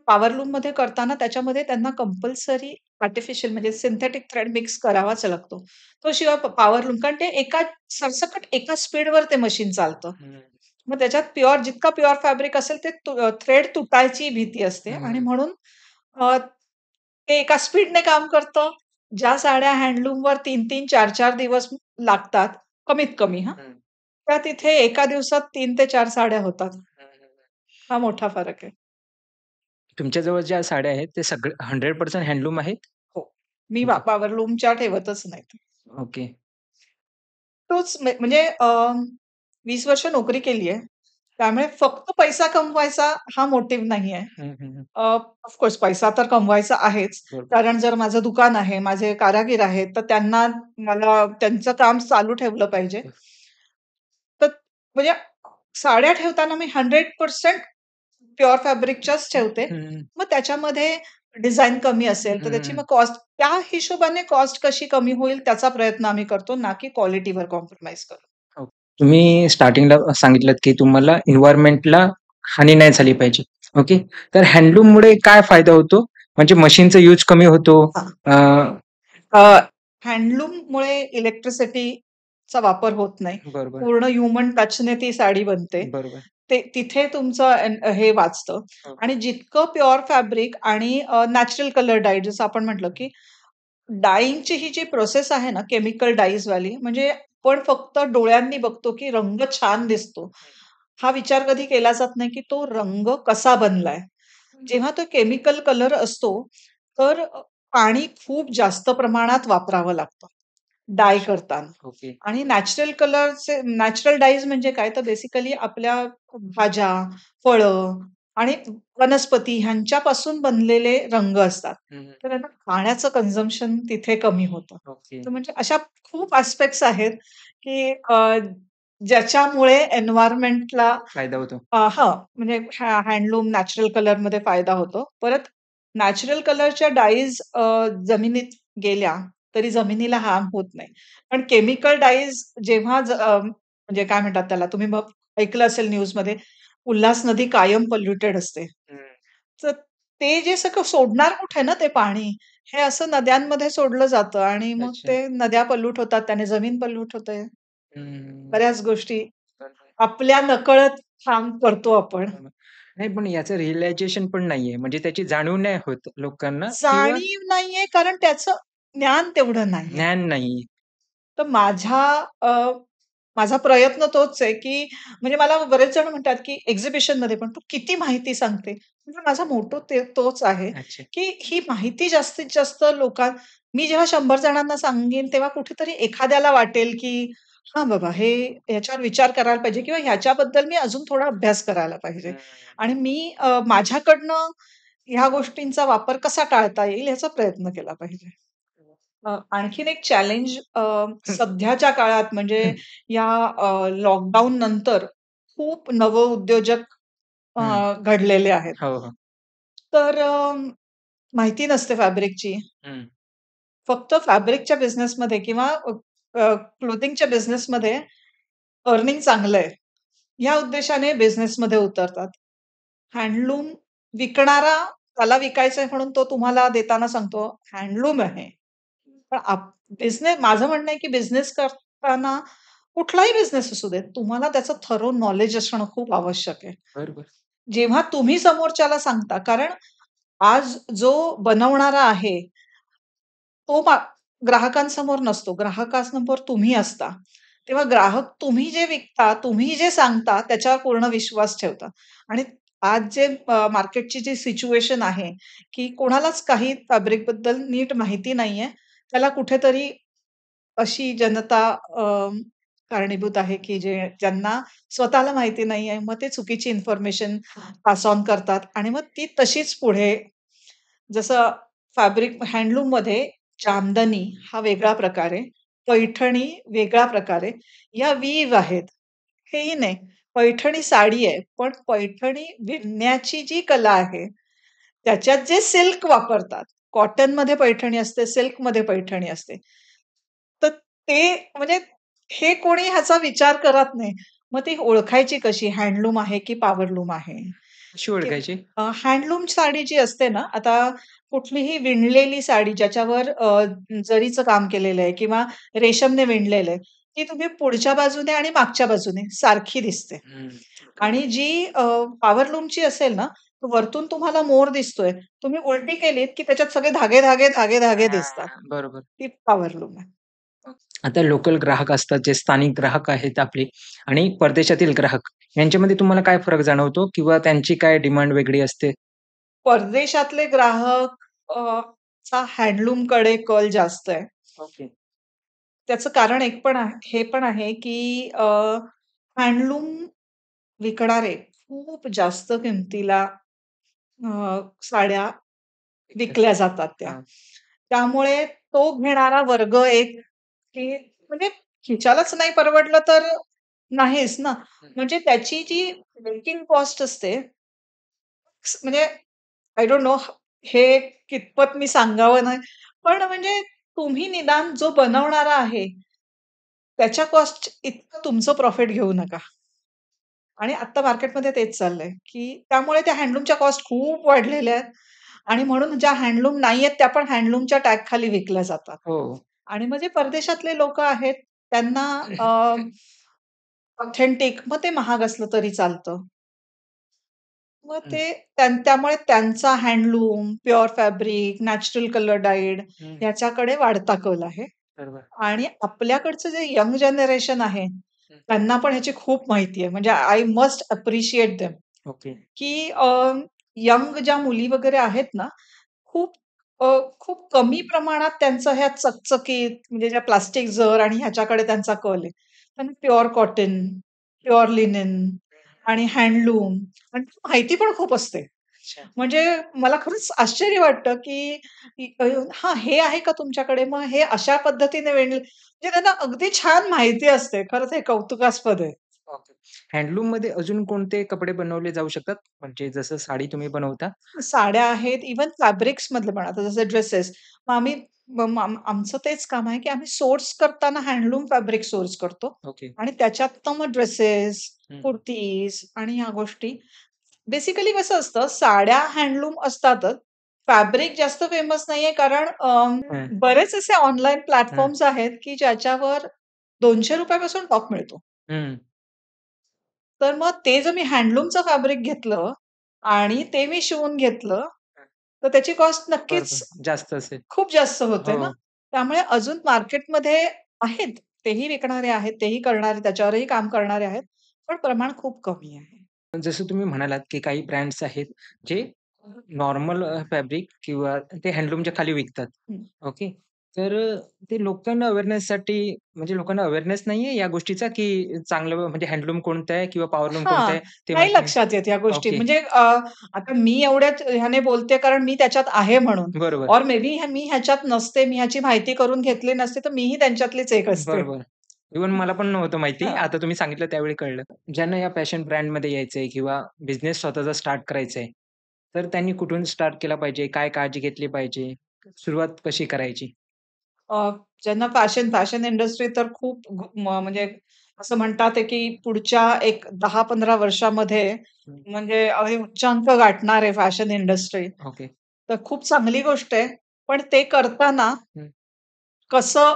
पॉवर लूममध्ये करताना त्याच्यामध्ये त्यांना कंपल्सरी आर्टिफिशियल म्हणजे सिंथेटिक थ्रेड मिक्स करावाच लागतो. तो शिवाय पॉवर लूम कारण ते सरसकट एका स्पीडवर ते मशीन चालतं. हं. मग त्याच्यात जितका प्युअर फॅब्रिक असेल ते थ्रेड तुटायची भीती असते आणि हं. म्हणून ते एका स्पीडने काम करतं. ज्या साड्या हँडलूमवर 3-3, 4-4 दिवस लागतात, कमीत कमी हां. हं. त्या तिथे एका दिवसात 3 ते 4 साड्या होतात. हं, हं. हा मोठा फरक आहे. तुमच्या जवळ ज्या साड्या आहेत, ते सगळे 100% हँडलूम आहेत? हो. मी ओके. पॉवर लूमच्या ठेवतच नाहीत. ओके. तोच म्हणजे 20 वर्ष नोकरी केली आहे. त्यामुळे फक्त पैसा कमवायचा हा मोटिव्ह नाहीये. हं, हं, हं. पैसा तर कमवायचा आहेच. बरोबर. कारण जर माझं दुकान आहे, माझे कारागीर आहेत, तर त्यांना मला त्यांचं काम चालू ठेवलं पाहिजे. तर म्हणजे साड्या ठेवताना मी 100% प्युअर फॅब्रिकच्याच ठेवते. हं, मग त्याच्यामध्ये डिझाइन कमी असेल, तर त्याची हं. मग कॉस्ट त्या हिशोबाने कॉस्ट कशी कमी होईल त्याचा प्रयत्न आम्ही करतो, ना की क्वालिटीवर कॉम्प्रोमाईज करून. हो. तुम्ही स्टार्टिंगला सांगितलत, की तुम्हाला एन्व्हायर्नमेंटला हानी नाही झाली पाहिजे. ओके. तर हँडलूममुळे काय फायदा होतो? म्हणजे मशीनचा यूज कमी होतो. हां. अ, अ, हँडलूममुळे इलेक्ट्रिसिटीचा वापर होत नाही. बरोबर, पूर्ण ह्युमन टचने ती साडी बनते. बरोबर. ते तिथे तुमचं हे वाचतं हो. आणि जितकं प्युअर फॅब्रिक आणि नॅचरल कलर डाय जसं आपण म्हटलं, की डायिंगची ही जी प्रोसेस आहे ना, केमिकल डाईजवाली म्हणजे आपण फक्त डोळ्यांनी बघतो, की रंग छान दिसतो. हा विचार कधी केला जात नाही, की तो रंग कसा बनलाय. जेव्हा तो केमिकल कलर असतो, तर पाणी खूप जास्त प्रमाणात वापरावं लागतं, डाय अच्छा. करताना. ओके. आणि नॅचरल डाईज म्हणजे काय, तर बेसिकली आपल्या भाज्या, फळं आणि वनस्पती ह्यांच्यापासून बनलेले रंग असतात. हं, हं. तर त्यांना पाण्याचं कन्झम्पशन तिथे कमी होतं. ओके. तर म्हणजे अशा खूप ॲस्पेक्ट्स आहेत, की ज्याच्यामुळे एन्व्हायर्नमेंटला फायदा होतो. हां, म्हणजे हँडलूम नॅचरल कलरमध्ये फायदा होतो. परत नॅचरल कलरच्या डाईज जमिनीत गेल्या, तरी जमिनीला हार्म होत नाही. पण केमिकल डाईज जेव्हा म्हणजे काय म्हणतात त्याला, तुम्ही मग ऐकलं असेल न्यूजमध्ये, उल्हास नदी कायम पोल्युटेड असते. हं. तर ते जे सगळं सोडणार कुठे ना ते पाणी, हे असं नद्यांमध्ये सोडलं जातं आणि मग अच्छा. ते नद्या पोल्यूट होतात, त्याने जमीन पोल्यूट होते. हं. बऱ्याच गोष्टी बरोबर. आपल्या नकळत काम करतो आपण. बरोबर. नाही पण याचं रिअलायझेशन पण नाहीये. म्हणजे त्याची जाणीव नाही होत लोकांना किंवा जाणीव नाहीये कारण त्याचं ज्ञान तेवढं नाहीये. ज्ञान नाही. तर माझा प्रयत्न तोच आहे, की म्हणजे मला बरेच जण म्हणतात, की एक्झिबिशनमध्ये पण "तू किती माहिती सांगते?" म्हणजे माझा मोटो तोच आहे, अच्छा. की ही माहिती जास्तीत जास्त मी जेव्हा 100 जणांना सांगेन, तेव्हा कुठेतरी एखाद्याला वाटेल, की "हां बाबा, ह्याच्यावर विचार करायला पाहिजे किंवा ह्याच्याबद्दल मी अजून थोडा अभ्यास करायला पाहिजे." हं. आणि मी माझ्याकडनं ह्या गोष्टींचा वापर कसा टाळता येईल याचा प्रयत्न केला पाहिजे. आणखीन एक चॅलेंज सध्याच्या काळात म्हणजे या लॉकडाऊन नंतर खूप नवउद्योजक हं. घडलेले आहेत. हो, हो. तर माहिती नसते फॅब्रिकची. हं. फक्त फॅब्रिकच्या बिझनेसमध्ये किंवा क्लोथिंगच्या बिझनेसमध्ये अर्निंग चांगलं आहे. या उद्देशाने बिझनेसमध्ये उतरतात. हँडलूम विकणारा त्याला विकायचंय म्हणून तो तुम्हाला देताना सांगतो, हँडलूम आहे. पण माझं म्हणणं आहे, की बिझनेस करताना कुठलाही बिझनेस असू दे, तुम्हाला त्याचं थरो नॉलेज असणं खूप आवश्यक आहे. बरोबर. जेव्हा तुम्ही समोरच्याला सांगता कारण आज जो बनवणारा आहे, तो ग्राहकांसमोर नसतो. ग्राहकांसमोर तुम्ही असता. तेव्हा ग्राहक तुम्ही जे विकता, तुम्ही जे सांगता त्याच्यावर पूर्ण विश्वास ठेवतात आणि आज जे मार्केटची जी सिच्युएशन आहे, की कोणालाच काही फॅब्रिकबद्दल नीट माहिती नाहीये. त्याला कुठेतरी अशी जनता कारणीभूत आहे, की ज्यांना स्वतःला माहिती नाहीये. मग ते चुकीची इन्फॉर्मेशन पास ऑन करतात आणि मग ती तशीच पुढे जसं फॅब्रिक हँडलूममध्ये जामदानी हा वेगळा प्रकार आहे. पैठणी वेगळा प्रकार आहे. या वीव आहेत. हेही नाही. पैठणी साडी आहे. पण पैठणी विणण्याची जी कला आहे, त्याच्यात जे सिल्क वापरतात. कॉटनमध्ये पैठणी असते, सिल्कमध्ये पैठणी असते. तर ते म्हणजे हे कोणी ह्याचा विचार करत नाही. मग ती ओळखायची कशी हँडलूम आहे की पॉवरलूम आहे? कशी की ओळखायची? हँडलूम साडी जी असते ना, आता कुठलीही विणलेली साडी ज्याच्यावर जरीचं काम केलेलं आहे किंवा रेशमने विणलेलं आहे, ती तुम्ही पुढच्या बाजूने आणि मागच्या बाजूने सारखी दिसते. हं. आणि जी पॉवरलूमची असेल ना, तर वरतून तुम्हाला मोर दिसतोय. तुम्ही उलटी केलीत, की त्याच्यात सगळे धागे, धागे, धागे, धागे दिसतात. हां, बरोबर. ती पॉवरलूम आहे. आता लोकल ग्राहक असतात, जे स्थानिक ग्राहक आहेत आपले आणि परदेशातील ग्राहक यांच्यामध्ये तुम्हाला काय फरक जाणवतो किंवा त्यांची काय डिमांड वेगळी असते? परदेशातले ग्राहक चा हँडलूमकडे कल जास्त आहे. ओके. त्याचं कारण एक पण आहे हे पण आहे, की हँडलूम विकणारे खूप जास्त किमतीला साड्या विकल्या जातात त्या. हां. त्यामुळे तो घेणारा वर्ग एक, की म्हणजे खिशालाच नाही परवडलं तर नाहीच ना. हं. म्हणजे त्याची जी मेकिंग कॉस्ट असते, म्हणजे आय डोंट नो हे कितपत मी सांगावं नाही. पण म्हणजे तुम्ही निदान जो बनवणारा आहे, त्याच्या कॉस्ट इतकं तुमचं प्रॉफिट घेऊ नका. आणि आता मार्केटमध्ये तेच चाललंय, की त्यामुळे त्या हँडलूमच्या कॉस्ट खूप वाढलेल्या आहेत आणि म्हणून ज्या हँडलूम नाहीयेत, त्या पण हँडलूमच्या टॅगखाली विकल्या जातात. हो. आणि मग जे परदेशातले लोकं आहेत, त्यांना ऑथेंटिक मग ते महाग असलं तरी चालतं. मग हं, ते त्यामुळे त्यांचा handloom, pure fabric, natural colour dyed हं. याच्याकडे वाढता कल आहे. बरोबर. आणि आपल्याकडचं जे यंग जनरेशन आहे, हं. त्यांना पण ह्याची खूप माहिती आहे. म्हणजे I must appreciate them, okay. की यंग ज्या मुली वगैरे आहेत ना, खूप खूप कमी प्रमाणात त्यांचं ह्या चकचकीत म्हणजे ज्या प्लास्टिक जर आणि ह्याच्याकडे त्यांचा कल आहे. त्यांना प्युअर कॉटन, प्युअर लिनेन आणि हँडलूम आणि माहिती पण खूप असते. अच्छा. म्हणजे मला खरंच आश्चर्य वाटतं, की हां, हे आहे का तुमच्याकडे? मग हे अशा पद्धतीने विणलं म्हणजे त्यांना अगदी छान माहिती असते. खरंच हे कौतुकास्पद आहे. ओके. हँडलूममध्ये अजून कोणते कपडे बनवले जाऊ शकतात? म्हणजे जसं साडी तुम्ही बनवता? साड्या आहेत, इव्हन फॅब्रिक्समधले पण आता जसे ड्रेसेस. मग आम्ही आमचं तेच काम आहे, की आम्ही सोर्स करताना हँडलूम फॅब्रिक सोर्स करतो ओके. आणि त्याच्यातनं मग ड्रेसेस, हं, कुर्तीज आणि ह्या गोष्टी. बेसिकली कसं असतं, साड्या हँडलूम असतातच. फॅब्रिक जास्त फेमस नाहीये कारण हं, बरेच असे ऑनलाईन हं, प्लॅटफॉर्म्स आहेत, की ज्याच्यावर ₹200 पासून टॉप मिळतो. हं. तर मग ते जर मी हँडलूमचं फॅब्रिक घेतलं आणि ते मी शिवून घेतलं, तर त्याची कॉस्ट नक्कीच बरोबर. जास्त असेल. खूप जास्त होते हो. ना. त्यामुळे अजून मार्केटमध्ये आहेत, तेही विकणारे आहेत, तेही करणारे, त्याच्यावरही काम करणारे आहेत. पण प्रमाण खूप कमी आहे. जसं तुम्ही म्हणालात, की काही ब्रँड्स आहेत, जे नॉर्मल फॅब्रिक किंवा ते हँडलूमच्या खाली विकतात. हं. ओके. तर ते लोकांना अवेअरनेससाठी म्हणजे लोकांना अवेअरनेस नाहीये या गोष्टीचा, की चांगलं म्हणजे हँडलूम कोणतं आहे किंवा पॉवरलूम कोणतं हां, आहे ते नाही माहिती नाही. लक्षात येत या गोष्टी. ओके. म्हणजे आता मी एवढ्याच ह्याने बोलते कारण मी त्याच्यात आहे म्हणून. बरोबर. और मे बी मी ह्याच्यात नसते, मी ह्याची माहिती करून घेतली नसती, तर मीही त्यांच्यातलीच एक असते. बरोबर. इव्हन मला पण नव्हतं माहिती. हां. आता तुम्ही सांगितलं त्यावेळी कळलं. ज्यांना या फॅशन ब्रँडमध्ये यायचंय किंवा बिझनेस स्वतःचा स्टार्ट करायचा आहे, तर त्यांनी कुठून स्टार्ट केला पाहिजे? काय काळजी घेतली पाहिजे? सुरुवात कशी करायची? अ, ज्यांना फॅशन इंडस्ट्री तर खूप म्हणजे असं म्हणतात आहे, की पुढच्या एक 10-15 वर्षामध्ये हं. म्हणजे उच्चांक गाठणार आहे फॅशन इंडस्ट्री. ओके. तर खूप चांगली गोष्ट आहे. पण ते करताना हं. कसं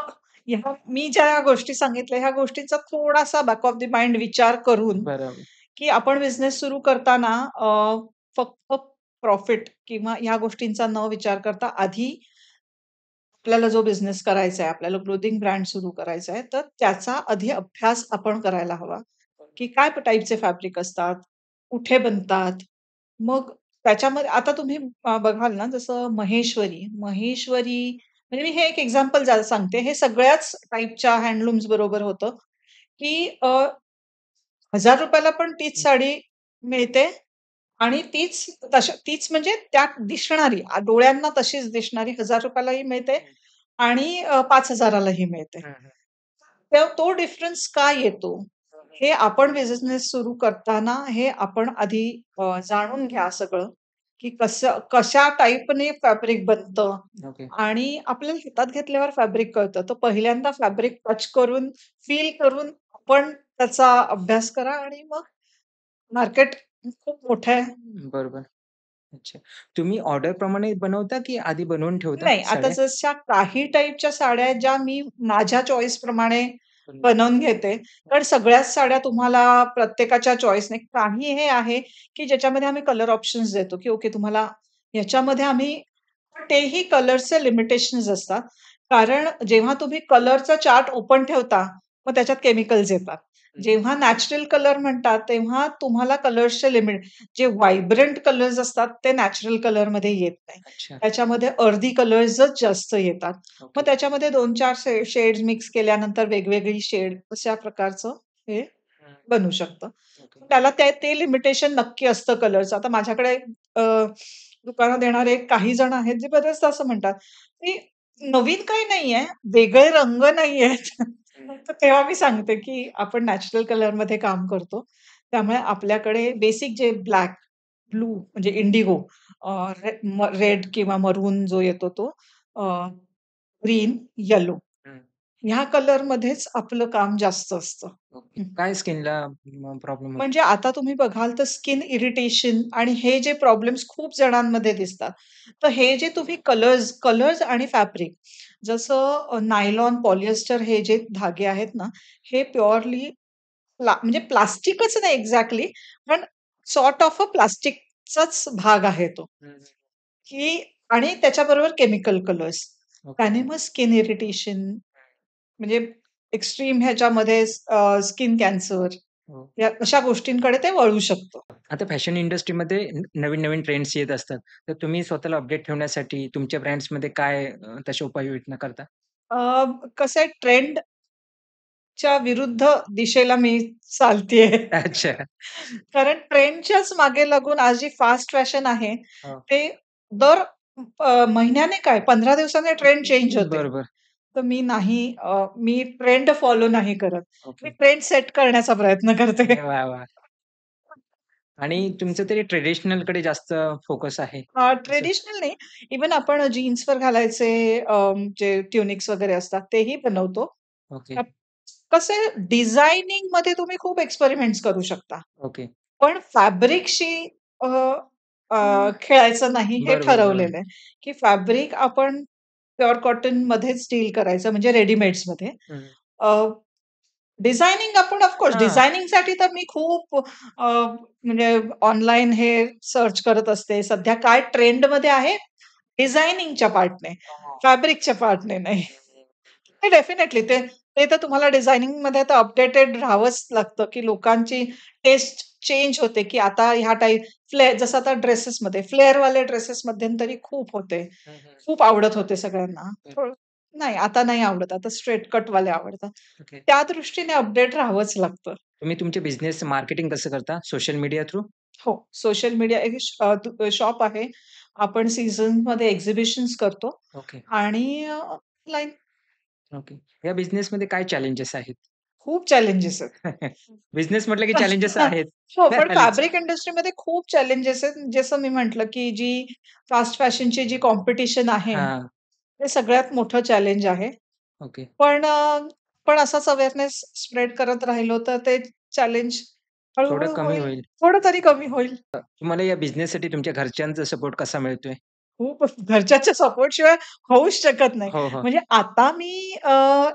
मी ज्या गोष्टी सांगितल्या ह्या गोष्टींचा थोडासा बॅक ऑफ द माइंड विचार करून, बरोबर. की आपण बिझनेस सुरू करताना फक्त प्रॉफिट किंवा ह्या गोष्टींचा न विचार करता आधी आपल्याला जो बिझनेस करायचा आहे, आपल्याला क्लोथिंग ब्रँड सुरू करायचा आहे, तर त्याचा आधी अभ्यास आपण करायला हवा, की काय टाइपचे फॅब्रिक असतात, कुठे बनतात, मग त्याच्यामध्ये आता तुम्ही बघाल ना, जसं महेश्वरी म्हणजे मी हे एक एक्झाम्पल सांगते. हे सगळ्याच टाइपच्या हँडलूम्स बरोबर होतं, की ₹1000 ला पण तीच साडी मिळते आणि तीच म्हणजे त्यात दिसणारी डोळ्यांना तशीच दिसणारी ₹1000 लाही मिळते आणि 5,000 लाही मिळते. हं, हं. तो डिफरन्स का येतो? हे आपण बिझनेस सुरू करताना हे आपण आधी जाणून घ्या सगळं, की कशा टाइपने फॅब्रिक बनतं ओके. आणि आपल्याला हातात घेतल्यावर फॅब्रिक कळतं. तर पहिल्यांदा फॅब्रिक टच करून, फील करून आपण त्याचा अभ्यास करा आणि मग मार्केट खूप मोठं आहे. बरोबर. अच्छा. तुम्ही ऑर्डरप्रमाणे बनवता की आधी बनवून ठेवता नाही, आता साड्या? जशा काही टाइपच्या साड्या आहेत, ज्या मी माझ्या चॉईसप्रमाणे हं. बनवून घेते. कारण सगळ्याच साड्या तुम्हाला प्रत्येकाच्या चॉईसने काही हे आहे, की ज्याच्यामध्ये आम्ही कलर ऑप्शन्स देतो, की ओके तुम्हाला ह्याच्यामध्ये आम्ही तेही कलर्सचे लिमिटेशन्स असतात. कारण जेव्हा तुम्ही कलरचा चार्ट ओपन ठेवता, मग त्याच्यात केमिकल्स येतात. हं. जेव्हा नॅचरल कलर म्हणतात, तेव्हा तुम्हाला कलर्सचे लिमिट जे व्हायब्रंट कलर्स असतात, ते नॅचरल कलरमध्ये येत नाही. अच्छा. त्याच्यामध्ये अर्धी कलर्सच जास्त येतात. ओके. मग त्याच्यामध्ये 2-4 शेड्स मिक्स केल्यानंतर वेगवेगळी शेड अशा प्रकारचं हे हं. बनू शकतं. ओके. त्याला ते लिमिटेशन नक्की असतं कलरचं. आता माझ्याकडे अ, दुकानात येणारे काही जण आहेत, जे बरेचदा असं म्हणतात, की नवीन काही नाहीये, वेगळे रंग नाहीयेत. हं. तर तेव्हा मी सांगते, की आपण नॅचरल कलरमध्ये काम करतो. त्यामुळे आपल्याकडे बेसिक जे ब्लॅक, ब्लू म्हणजे इंडिगो, रेड किंवा मरून जो येतो तो, ग्रीन, येलो हं. ह्या कलरमध्येच आपलं काम जास्त असतं. ओके. काय स्किनला प्रॉब्लेम होतो? म्हणजे आता तुम्ही बघाल तर स्किन इरिटेशन आणि हे जे प्रॉब्लेम्स खूप जणांमध्ये दिसतात. तर हे जे तुम्ही कलर्स कलर्स आणि फॅब्रिक जसं नायलॉन, पॉलिएस्टर हे जे धागे आहेत ना, हे प्युअरली म्हणजे प्लास्टिकच नाही एक्झॅक्टली, पण सॉर्ट ऑफ अ प्लास्टिकचाच भाग आहे तो, हं, की आणि त्याच्याबरोबर केमिकल कलर्स. ओके. त्याने मग स्किन इरिटेशन म्हणजे एक्स्ट्रीम ह्याच्यामध्ये स्किन कॅन्सर हो. या अशा गोष्टींकडे ते वळू शकतं. आता फॅशन इंडस्ट्रीमध्ये नवीन-नवीन ट्रेंड्स येत असतात. तर तुम्ही स्वतःला अपडेट ठेवण्यासाठी तुमच्या ब्रँड्समध्ये काय तशा उपाययोजना करता? कसं आहे ट्रेंडच्या विरुद्ध दिशेला मी चालतीये. अच्छा. कारण ट्रेंडच्याच मागे लागून आज जी फास्ट फॅशन आहे, हो. ते दर महिन्याने काय 15 दिवसाने ट्रेंड चेंज होते. बरोबर. तर मी ट्रेंड फॉलो नाही करत. मी ओके. ट्रेंड सेट करण्याचा प्रयत्न करते. अरे वाह! वाह! आणि तुमचं तरी ट्रेडिशनलकडे जास्त फोकस आहे. असं. ट्रेडिशनल नाही, इव्हन आपण जीन्सवर घालायचे जे ट्युनिक्स वगैरे असतात तेही बनवतो. ओके, अ, कसं आहे डिझायनिंगमध्ये तुम्ही खूप एक्सपेरिमेंट्स करू शकता. ओके. पण फॅब्रिकशी अ, खेळायचं नाही हे बरोबर, बरोबर. ठरवलेलं आहे, की फॅब्रिक आपण प्युअर कॉटनमध्येच डील करायचं म्हणजे रेडीमेड्समध्ये. हं. डिझायनिंग आपण ऑफ कोर्स हां. डिझायनिंगसाठी तर मी खूप म्हणजे ऑनलाईन हे सर्च करत असते. सध्या काय ट्रेंडमध्ये आहे डिझायनिंगच्या पार्टने, फॅब्रिकच्या पार्टने नाही. ते डेफिनेटली ते तर तुम्हाला डिझायनिंगमध्ये तर अपडेटेड राहावंच लागतं, की लोकांची टेस्ट चेंज होते, की आता ह्या टाइप जसं आता ड्रेसेसमध्ये फ्लेअरवाले ड्रेसेस मध्यंतरी खूप होते. हं, हं. खूप आवडत होते सगळ्यांना. हं. नाही, आता नाही आवडत. आता स्ट्रेट कटवाले आवडतात. ओके. त्या दृष्टीने अपडेट राहावंच लागतं. तुम्ही तुमचे बिझनेस मार्केटिंग कसं करता? Social media through? हो, सोशल मीडिया एक शॉप आहे. आपण सीझन्समध्ये एक्झिबिशन्स करतो ओके, आणि ऑनलाईन ओके. या बिझनेसमध्ये काय चॅलेंजेस आहेत? खूप चॅलेंजेस आहेत. बिझनेस म्हटलं की चॅलेंजेस आहेत. हो, पण आलेच. फॅब्रिक इंडस्ट्रीमध्ये खूप चॅलेंजेस आहेत. जसं मी म्हटलं, की जी फास्ट फॅशनची जी कॉम्पिटिशन आहे, हां. ते सगळ्यात मोठं चॅलेंज आहे. ओके. पण पण असाच अवेअरनेस स्प्रेड करत राहिलो, तर ते चॅलेंज थोडं हळू-हळू कमी होईल. होईल. थोडं तरी कमी होईल. तुम्हाला या बिझनेससाठी तुमच्या घरच्यांचा सपोर्ट कसा मिळतोय? खूप घरच्यांच्या सपोर्टशिवाय होऊच शकत नाही. हो, हो. म्हणजे आता मी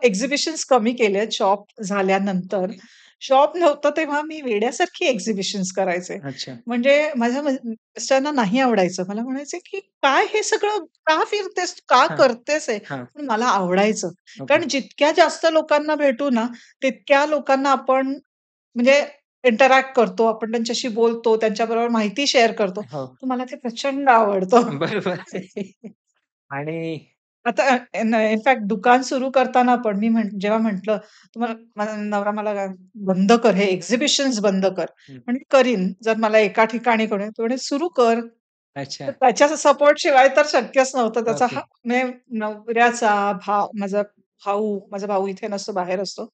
एक्झिबिशन्स कमी केलेत शॉप झाल्यानंतर. ओके. शॉप नव्हतं तेव्हा मी वेड्यासारखी एक्झिबिशन्स करायचे. अच्छा. म्हणजे माझ्या मिस्टरांना नाही आवडायचं. मला म्हणायचे, की "काय हे सगळं का फिरतेस? का हां, करतेस हे?" हां. पण मला आवडायचं. ओके. कारण जितक्या जास्त लोकांना भेटू ना, तितक्या लोकांना आपण म्हणजे इंटरॅक्ट करतो, आपण त्यांच्याशी बोलतो, त्यांच्याबरोबर माहिती शेअर करतो. हो. तर मला ते प्रचंड आवडतं. बरोबर. आणि आता इनफॅक्ट दुकान सुरू करताना पण मी जेव्हा म्हटलं, तुम्हाला माझा नवरा मला काय, "बंद कर, हे एक्झिबिशन्स बंद कर." हं. म्हणजे करीन, जर मला एका ठिकाणी करून तो म्हणे, "सुरू कर." तर अच्छा. त्याच्या सपोर्ट शिवाय तर शक्यच नव्हतं. त्याचा ओके. म्हणजे नवऱ्याचा, माझा भाऊ इथे नसतो, बाहेर असतो.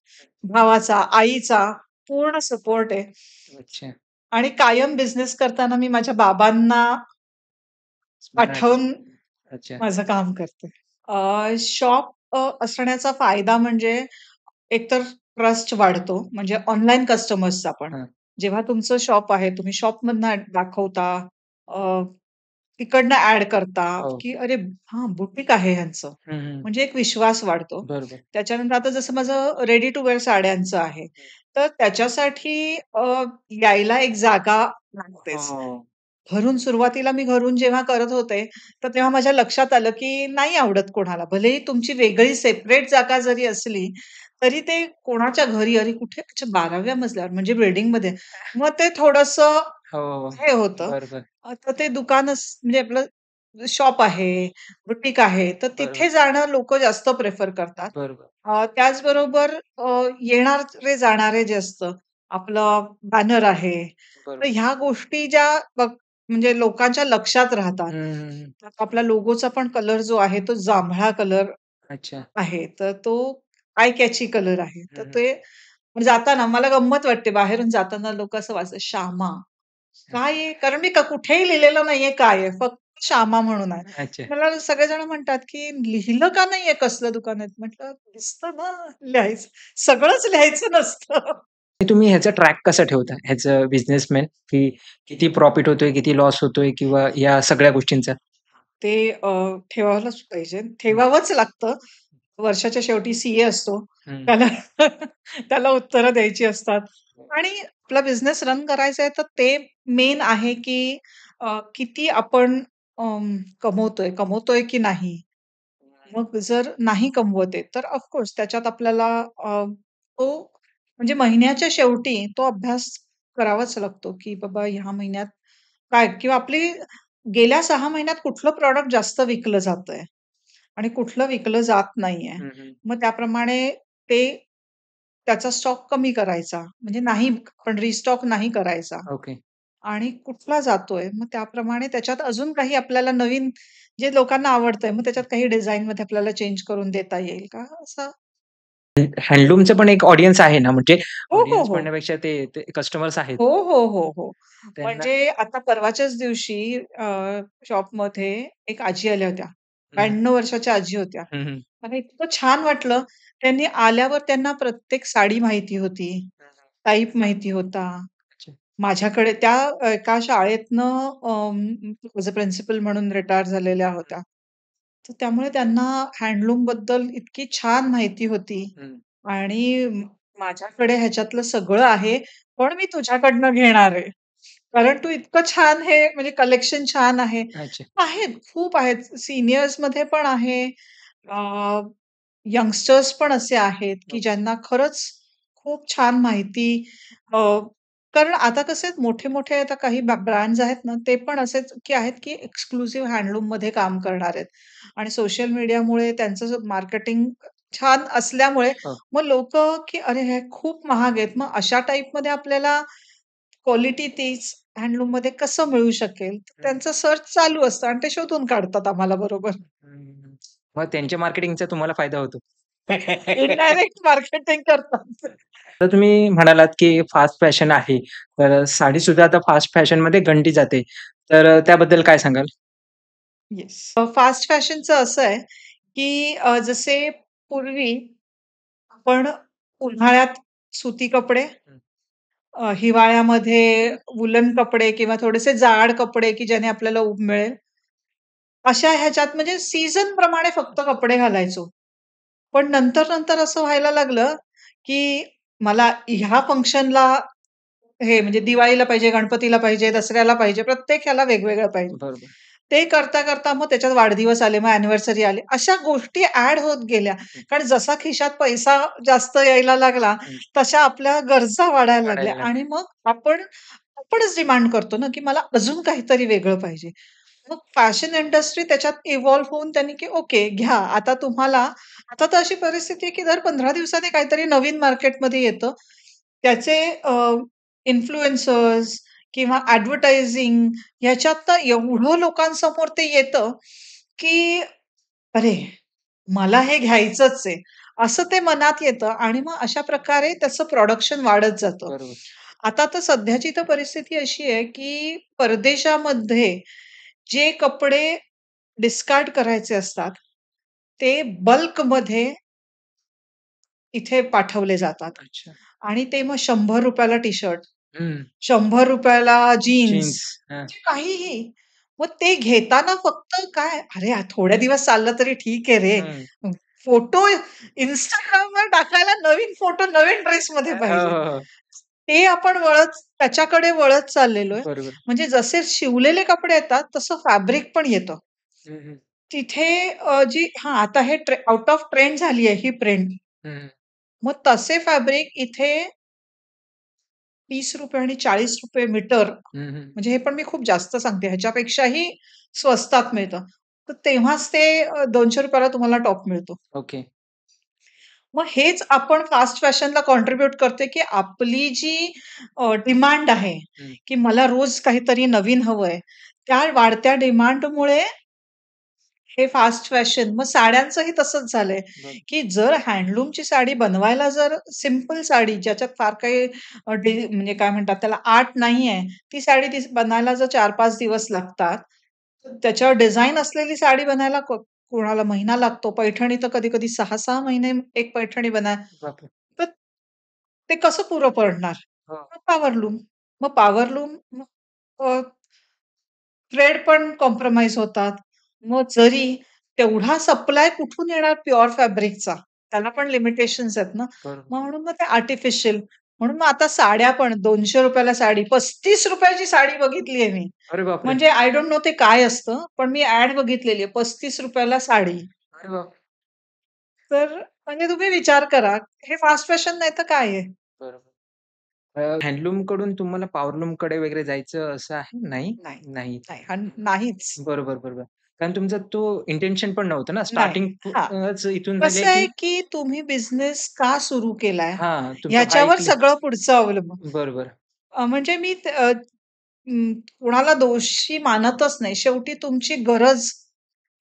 भावाचा, आईचा पूर्ण सपोर्ट आहे. अच्छा. आणि कायम बिझनेस करताना मी माझ्या बाबांना स्मरणात. आठवून अच्छा. माझं काम करते. शॉप असण्याचा फायदा म्हणजे एकतर ट्रस्ट वाढतो. म्हणजे ऑनलाईन कस्टमर्सचा पण. हां. जेव्हा तुमचं शॉप आहे, तुम्ही शॉपमधनं दाखवता, अ, तिकडनं ॲड करता, हो. की "अरे हां, बुटीक आहे ह्यांचं." हं, हं. म्हणजे एक विश्वास वाढतो. बरोबर. त्याच्यानंतर आता जसं माझं रेडी टू वेअर साड्यांचं आहे. तर त्याच्यासाठी यायला एक जागा लागतेच. हो. घरून सुरुवातीला मी घरून जेव्हा करत होते, तर तेव्हा माझ्या लक्षात आलं, की नाही आवडत कोणाला. भलेही तुमची वेगळी सेपरेट जागा जरी असली, तरी ते कोणाच्या घरी, अरे कुठे, अच्छा 12व्या मजल्यावर म्हणजे बिल्डिंगमध्ये. मग ते थोडंसं हो. हे होतं. बरोबर, तर ते दुकानच म्हणजे आपलं शॉप आहे, बुटीक आहे, तर बरोबर, तिथे जाणं लोकं जास्त प्रिफर करतात. बरोबर, त्याचबरोबर येणारे जाणारे जे असतं, आपलं बॅनर आहे. तर बरोबर. ह्या गोष्टी ज्या म्हणजे लोकांच्या लक्षात राहतात. हं, हं, हं. आता आपला लोगोचा पण कलर जो आहे तो जांभळा कलर अच्छा. आहे. तर तो आय कॅची कलर आहे. हं, तर हं. ते जाताना मला गंमत वाटते, बाहेरून जाताना लोकं असं वाचतात, श्यामा. काय आहे? कारण मी कुठेही लिहिलेलं नाहीये काय आहे. फक्त श्यामा म्हणून आहे. अच्छा. मला सगळेजण म्हणतात, की "लिहिलं का नाहीये कसलं दुकान आहे?" म्हटलं, "दिसतं ना लिहायचं. सगळंच लिहायचं नसतं." आणि तुम्ही ह्याचा ट्रॅक कसा ठेवता? ह्याचं बिझनेसमॅन की किती प्रॉफिट होतोय, किती लॉस होतोय किंवा या सगळ्या गोष्टींचा? ते ठेवायलाच पाहिजे. हं, ठेवावंच लागतं. वर्षाच्या शेवटी सीए असतो. हं. त्याला त्याला उत्तरं द्यायची असतात आणि आपला बिझनेस रन करायचा आहे, तर ते मेन आहे, की किती आपण कमवतोय की नाही? मग जर नाही कमवत आहे, तर ऑफ कोर्स त्याच्यात आपल्याला तो म्हणजे महिन्याच्या शेवटी तो अभ्यास करावाच लागतो, की बाबा ह्या महिन्यात काय किंवा आपली गेल्या 6 महिन्यात कुठलं प्रॉडक्ट जास्त विकलं जातंय आणि कुठलं विकलं जात नाहीये. हं, हं. मग त्याप्रमाणे ते त्याचा स्टॉक कमी करायचा. म्हणजे नाही आपण रिस्टॉक नाही करायचा. ओके. आणि कुठला जातोय, मग त्याप्रमाणे त्याच्यात अजून काही आपल्याला नवीन जे लोकांना आवडतंय, मग त्याच्यात काही डिझाइनमध्ये आपल्याला चेंज करून देता येईल का? असं हँडलूमचं पण एक ऑडियन्स आहे ना, म्हणजे हो, हो, ऑडियन्स हो. म्हणण्यापेक्षा ते ते कस्टमर्स आहेत. हो, हो, हो, हो. त्यांना म्हणजे आता परवाच्याच दिवशी शॉपमध्ये एक आजी आल्या होत्या. हं, 92 वर्षाच्या आजी होत्या. हं, हं. मला इतकं छान वाटलं. त्यांनी आल्यावर त्यांना प्रत्येक साडी माहिती होती, हं, हं. टाइप माहिती होता. अच्छा. माझ्याकडे त्या एका शाळेतनं ॲज अ प्रिन्सिपल म्हणून रिटायर झालेल्या हं, होत्या. तर त्यामुळे त्यांना हँडलूमबद्दल इतकी छान माहिती होती हं. आणि माझ्याकडे ह्याच्यातलं सगळं आहे, पण मी तुझ्याकडनं घेणार आहे. कारण तू इतकं छान हे म्हणजे कलेक्शन छान आहे. अच्छा. आहेत, खूप आहेत. सीनियर्समध्ये पण आहे. यंगस्टर्स पण असे आहेत, की ओके. ज्यांना खरंच खूप छान माहिती अ, कारण आता कसे आहेत मोठे-मोठे आता काही ब्रँड्स आहेत ना, ते पण असेच की आहेत, की एक्सक्लुसिव्ह हँडलूममध्ये काम करणार आहेत आणि सोशल मीडियामुळे त्यांचं मार्केटिंग छान असल्यामुळे हो. मग लोकं, की "अरे, हे खूप महाग आहेत." मग अशा टाइपमध्ये आपल्याला क्वालिटी तीच हँडलूममध्ये कसं मिळू शकेल? तर हं, त्यांचं सर्च चालू असतं आणि ते शोधून काढतात आम्हाला बरोबर. हं. मग त्यांच्या मार्केटिंगचा तुम्हाला फायदा होतो. इनडायरेक्ट मार्केटिंग करतात. तर तुम्ही म्हणालात, की फास्ट फॅशन आहे. तर साडीसुद्धा आता फास्ट फॅशनमध्ये गणली जाते. तर त्याबद्दल काय सांगाल? येस. फास्ट फॅशनचं असं आहे, की जसे पूर्वी आपण उन्हाळ्यात सुती कपडे, हं, हिवाळ्यामध्ये वूलन कपडे किंवा थोडेसे जाड कपडे, की ज्याने आपल्याला ऊब मिळेल. अशा ह्याच्यात म्हणजे सीझन प्रमाणे फक्त कपडे घालायचो. पण नंतर-नंतर असं व्हायला लागलं, की मला ह्या फंक्शनला हे म्हणजे दिवाळीला पाहिजे, गणपतीला पाहिजे, दसऱ्याला पाहिजे, प्रत्येक ह्याला वेगवेगळं पाहिजे. बरोबर. ते करता मग त्याच्यात वाढदिवस आले, मग अॅनिव्हर्सरी आली. अशा गोष्टी ॲड होत गेल्या. कारण जसा खिशात पैसा जास्त यायला लागला, तशा आपल्या गरजा वाढायला लागल्या वाढायला आणि मग आपणच डिमांड करतो ना, की मला अजून काहीतरी वेगळं पाहिजे. मग फॅशन इंडस्ट्री त्याच्यात इव्हॉल्व होऊन त्यांनी की ओके घ्या. आता तर अशी परिस्थिती आहे की दर 15 दिवसांनी काहीतरी नवीन मार्केटमध्ये येतं. त्याचे इन्फ्लुएन्सर्स किंवा ॲडव्हर्टायझिंग ह्याच्यात तर एवढं लोकांसमोर ते येतं, की अरे, मला हे घ्यायचंच आहे. असं ते मनात येतं आणि मग अशा प्रकारे त्याचं प्रोडक्शन वाढत जातं. बरोबर. आता तर सध्याची तर परिस्थिती अशी आहे, की परदेशामध्ये जे कपडे डिस्कार्ड करायचे असतात, ते बल्कमध्ये इथे पाठवले जातात अच्छा. आणि ते मग ₹100 ला टी-शर्ट, हं. ₹100 ला जीन्स, जीन्स. हां. म्हणजे काहीही. मग ते घेताना फक्त काय, अरे थोड्या दिवस चाललं तरी ठीक आहे रे. हं. फोटो Instagramवर टाकायला नवीन फोटो नवीन ड्रेसमध्ये हो, पाहिजे. हो, हो. ते आपण त्याच्याकडे वळत चाललेलो आहे. बरोबर. म्हणजे जसे शिवलेले कपडे येतात, तसं फॅब्रिक पण येतं. हं, हं. तिथे आता हे आउट ऑफ ट्रेंड झाली आहे ही प्रिंट. हं, मग तसे फॅब्रिक इथे ₹30 आणि ₹40 मीटर, हं, हं. म्हणजे हे पण मी खूप जास्त सांगते, ह्याच्यापेक्षाही स्वस्तात मिळतं. तर तेव्हाच ते ₹200 ला तुम्हाला टॉप मिळतो. ओके. मग हेच आपण फास्ट फॅशनला कॉन्ट्रिब्यूट करतोय, की आपली जी डिमांड आहे, हं. की मला रोज काहीतरी नवीन हवंय. त्या वाढत्या डिमांडमुळे हे फास्ट फॅशन. मग साड्यांचंही तसंच झालंय, बरं. की जर हँडलूमची साडी बनवायला जर सिंपल साडी ज्याच्यात फार काही म्हणजे काय म्हणतात त्याला आर्ट नाहीये, ती साडी बनायला जर 4-5 दिवस लागतात. तर त्याच्यावर डिझाइन असलेली साडी बनायला कोणाला महिना लागतो. पैठणी तर कधी-कधी 6-6 महिने एक पैठणी बापरे! तर ते कसं पुरं पडणार? हो. मग पॉवरलूम. मग पॉवरलूम थ्रेड पण कॉम्प्रोमाईज होतात. मग जरी तेवढा सप्लाय कुठून येणार प्युअर फॅब्रिकचा? त्याला पण लिमिटेशन्स आहेत ना. बरोबर. मग म्हणून मग ते आर्टिफिशियल. म्हणून मग आता साड्या पण ₹200 ला साडी, ₹35 ची साडी बघितली आहे मी. अरे बापरे! म्हणजे आय डोंट नो ते काय असतं, पण मी ॲड बघितलेली आहे ₹35 ला साडी. अरे बाप तर म्हणजे तुम्ही विचार करा, हे फास्ट फॅशन नाही तर काय आहे? बरोबर. हँडलूमकडून तुम्हाला पॉवरलूमकडे वगैरे जायचं असं आहे? नाही? नाही, नाही. नाही, नाहीच. बरोबर, बरोबर. कारण तुमचा तो इंटेन्शन पण नव्हतं ना नाही. स्टार्टिंग हां. इथून झाली कसं आहे, की की तुम्ही बिझनेस का सुरू केलाय, हां, तुमचं ह्याच्यावर हाय सगळं पुढचं अवलंबून. बरोबर. म्हणजे मी कुणाला दोषी मानतच नाही. शेवटी तुमची गरज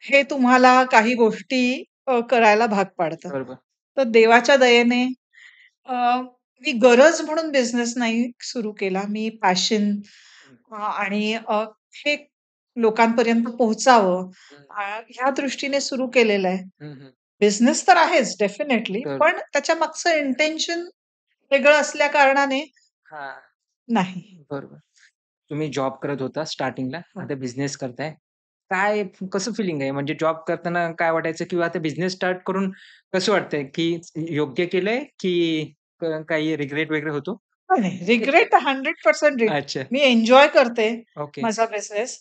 हे तुम्हाला काही गोष्टी करायला भाग पाडतं. बरोबर. तर देवाच्या दयेने अ, मी गरज म्हणून बिझनेस नाही सुरू केला. मी पॅशन हं, आणि हे लोकांपर्यंत पोहोचावं हं, ह्या दृष्टीने सुरू केलेलं आहे. हं, हं. बिझनेस तर आहेच डेफिनेटली, बरोबर. पण त्याच्या मागचं इंटेन्शन वेगळं असल्या कारणाने हां, नाही. बरोबर. तुम्ही जॉब करत होता स्टार्टिंगला, आता बिझनेस करताय. काय कसं फिलिंग आहे? म्हणजे जॉब करताना काय वाटायचं किंवा आता बिझनेस स्टार्ट करून कसं वाटतंय, की योग्य केलंय, की काही रिग्रेट वगैरे होतो? नाही, नाही. रिग्रेट 100% अच्छा. मी एन्जॉय करते ओके. माझा बिझनेस.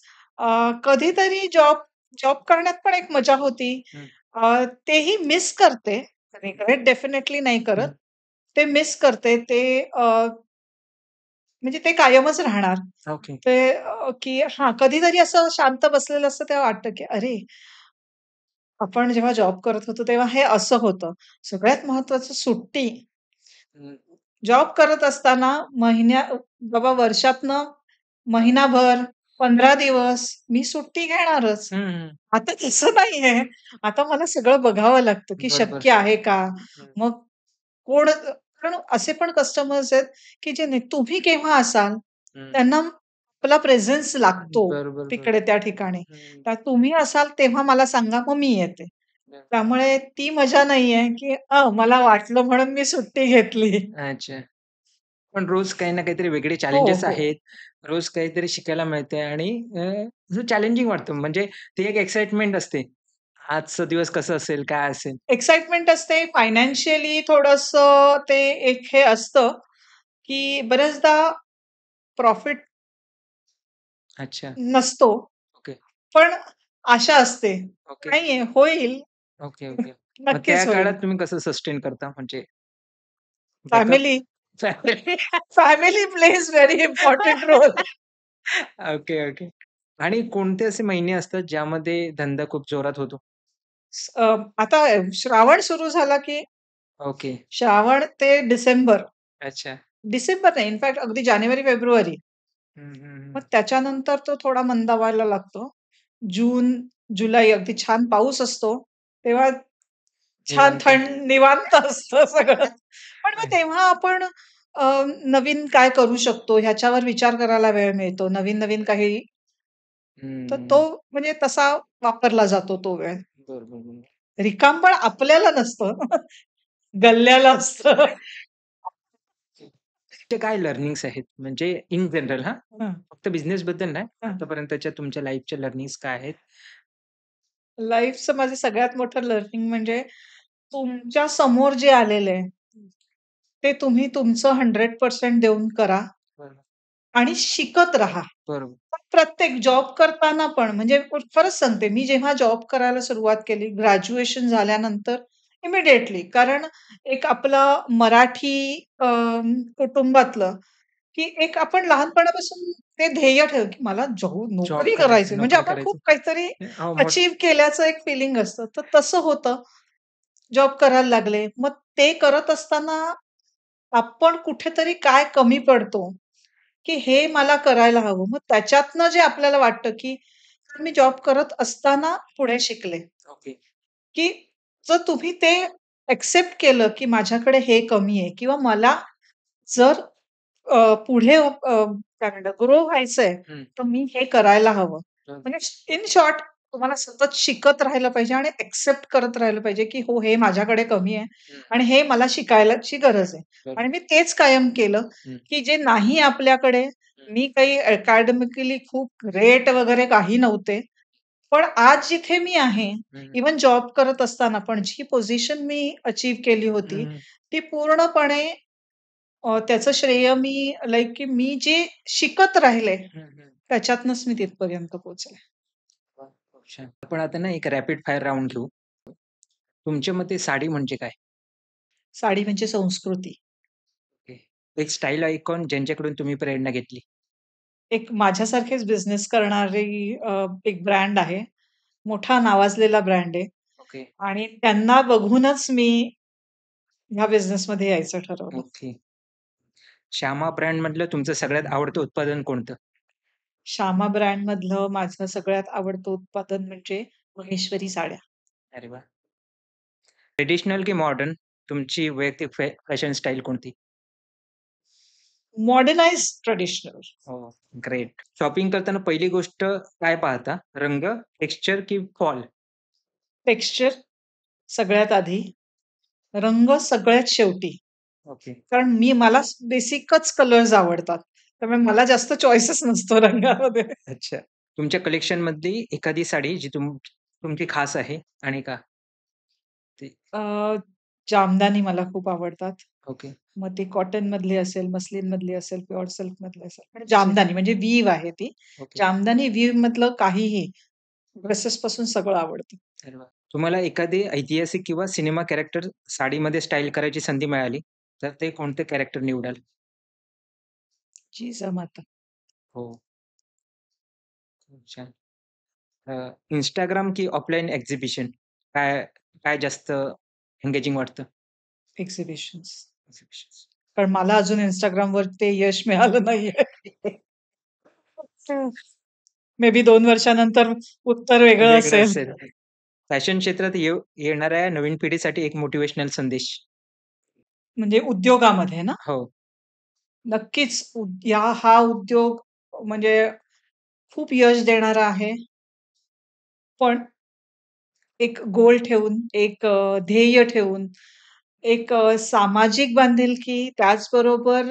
कधीतरी जॉब जॉब करण्यात पण एक मजा होती. हं, तेही मिस करते. रिग्रेट डेफिनेटली नाही करत. हं. ते मिस करते. म्हणजे ते कायमच राहणार. ओके. की कधीतरी असं शांत बसलेलं असतं तेव्हा वाटतं, की अरे, आपण जेव्हा जॉब करत होतो तेव्हा हे असं होतं. सगळ्यात महत्त्वाचं सुट्टी. हं, जॉब करत असताना बाबा वर्षातनं महिनाभर, 15 दिवस मी सुट्टी घेणारच. हं, हं. आता तसं नाहीये. आता मला सगळं बघावं लागतं, की बरोबर. शक्य आहे का? हं, मग कारण असे पण कस्टमर्स आहेत, की जे नाही तुम्ही केव्हा असाल? हं. त्यांना आपला प्रेझेन्स लागतो बरोबर, बरोबर. तिकडे त्या ठिकाणी. हं. तर तुम्ही असाल तेव्हा मला सांगा, मग मी येते. बरं. त्यामुळे ती मजा नाहीये, की मला वाटलं म्हणून मी सुट्टी घेतली. अच्छा. पण रोज काही ना काहीतरी वेगळे हो, चॅलेंजेस हो. आहेत. रोज काहीतरी शिकायला मिळतंय आणि असं चॅलेंजिंग वाटतं. म्हणजे ती एक एक्साइटमेंट असते. आजचा दिवस कसं असेल, काय असेल? एक्साइटमेंट असते. फायनान्शियली थोडंसं ते एक हे असतं, की बऱ्याचदा प्रॉफिट अच्छा. नसतो. ओके. पण आशा असते. ओके. नाहीये, होईल. Okay, okay. मग त्या नक्कीच होईल. काळात तुम्ही कसं सस्टेन करता? म्हणजे backup family family family plays very important role. Okay, okay. आणि कोणते असे महिने असतात ज्यामध्ये धंदा खूप जोरात होतो? आता श्रावण सुरू झाला की ओके. श्रावण ते डिसेंबर. अच्छा. डिसेंबर नाही, इनफॅक्ट अगदी जानेवारी, फेब्रुवारी. हं, हं, मग हं. त्याच्यानंतर तो थोडा मंदावायला लागतो. जून, जुलै अगदी छान पाऊस असतो. तेव्हा छान निवांत. निवांत असतं सगळं. पण मग तेव्हा आपण नवीन काय करू शकतो ह्याच्यावर विचार करायला वेळ मिळतो. नवीन-नवीन काही तर तो हं. म्हणजे तसा वापरला जातो तो वेळ. बरोबर, बरोबर. रिकामपण आपल्याला नसतं. गल्ल्याला असतं. ते काय लर्निंग्स आहेत? म्हणजे इन जनरल हां. हं, फक्त बिझनेसबद्दल नाही. हं. आतापर्यंतच्या तुमच्या लाईफच्या लर्निंग्स काय आहेत? लाईफचं माझं सगळ्यात मोठं लर्निंग म्हणजे तुमच्या समोर जे आलेलं आहे, ते तुम्ही तुमचं 100% देऊन करा बरोबर. आणि शिकत राहा. बरोबर. प्रत्येक जॉब करताना पण म्हणजे खरंच सांगते, मी जेव्हा जॉब करायला सुरुवात केली, ग्रॅज्युएशन झाल्यानंतर इमिडिएटली कारण एक आपलं मराठी कुटुंबातलं, की एक आपण लहानपणापासून ते ध्येय ठेवू, की मला जॉब नोकरी करायचं, करायची म्हणजे नोकरी आपण खूप करायची. काहीतरी हो, अचीव्ह केल्याचं एक फीलिंग असतं. तर तसं होतं. जॉब करायला लागले. मग ते करत असताना आपण कुठेतरी काय कमी पडतो, की हे मला करायला हवं. मग त्याच्यातनं जे आपल्याला वाटतं, की मी जॉब करत असताना पुढे शिकले, ओके. की जर तुम्ही ते एक्सेप्ट केलं, की माझ्याकडे हे कमी आहे किंवा मला जर पुढे काय म्हणतात ग्रो व्हायचंय, हं. तर मी हे करायला हवं. बरं. म्हणजे इन शॉर्ट तुम्हाला सतत शिकत राहिलं पाहिजे आणि एक्सेप्ट करत राहिलं पाहिजे, की हो, हे माझ्याकडे कमी आहे हं. आणि हे मला शिकायलाची गरज आहे. बरोबर. आणि मी तेच कायम केलं, हं, की जे नाही आपल्याकडे हं, मी काही अकॅडमिकली खूप ग्रेट वगैरे काही नव्हते. पण आज जिथे मी आहे, हं, इव्हन जॉब करत असताना पण जी पोझिशन मी अचीव्ह केली होती, हं, ती पूर्णपणे त्याचं श्रेय मी लाइक की मी जे शिकत राहिले, हं, हं. त्याच्यातनंच मी तिथपर्यंत पोहोचले. वाह! खूप छान. आपण आता ना एक रॅपिड फायर राउंड घेऊ. तुमच्या मते साडी म्हणजे काय? साडी म्हणजे संस्कृती. ओके. एक स्टाईल आयकॉन ज्यांच्याकडून तुम्ही प्रेरणा घेतली. एक माझ्यासारखेच बिझनेस करणारी एक ब्रँड आहे. मोठा नावाजलेला ब्रँड आहे ओके, आणि त्यांना बघूनच मी ह्या बिझनेसमध्ये यायचं ठरवलं. ओके. श्यामा ब्रँड मधलं तुमचं सगळ्यात आवडतं उत्पादन कोणतं? श्यामा ब्रँडमधलं माझं सगळ्यात आवडतं उत्पादन म्हणजे महेश्वरी साड्या. अरे वाह! ट्रेडिशनल की मॉडर्न तुमची वैयक्तिक फॅशन स्टाईल कोणती? Modernised traditional. हो, ग्रेट. शॉपिंग करताना पहिली गोष्ट काय पाहता? रंग, टेक्स्चर की फॉल? टेक्स्चर सगळ्यात आधी, रंग सगळ्यात शेवटी. ओके. कारण मला बेसिकच कलर्स आवडतात. त्यामुळे मला जास्त चॉईसच नसतो रंगामध्ये. अच्छा. तुमच्या कलेक्शनमधली एखादी साडी जी तुमची खास आहे आणि का? ते अ, जामदानी मला खूप आवडतात. ओके. मग ती कॉटनमधली असेल, मसलिनमधली असेल, प्युअर सिल्कमधली असेल. पण असे जामदानी म्हणजे वीव्ह आहे ती. ओके. जामदानी वीव्हमधलं काहीही ड्रेसेसपासून सगळं आवडतं. अरे वाह! तुम्हाला एखादी ऐतिहासिक किंवा सिनेमा कॅरेक्टर साडीमध्ये स्टाईल करायची संधी मिळाली, तर ते कोणते कॅरेक्टर निवडाल? जिजामाता. हो, खूप छान. Instagram की ऑफलाईन एक्झिबिशन काय काय जास्त एंगेजिंग वाटतं? एक्झिबिशन्स. एक्झिबिशन्स. कारण मला अजून Instagramवर ते यश मिळालं नाहीये. मे बी 2 वर्षानंतर उत्तर वेगळं वेगळं असेल. असेल. फॅशन क्षेत्रात येणाऱ्या नवीन पिढीसाठी एक मोटिव्हेशनल संदेश. म्हणजे उद्योगामध्ये ना? हो. नक्कीच हा उद्योग म्हणजे खूप यश देणारा आहे. पण एक गोल ठेवून, एक ध्येय ठेवून, एक सामाजिक बांधिलकी त्याचबरोबर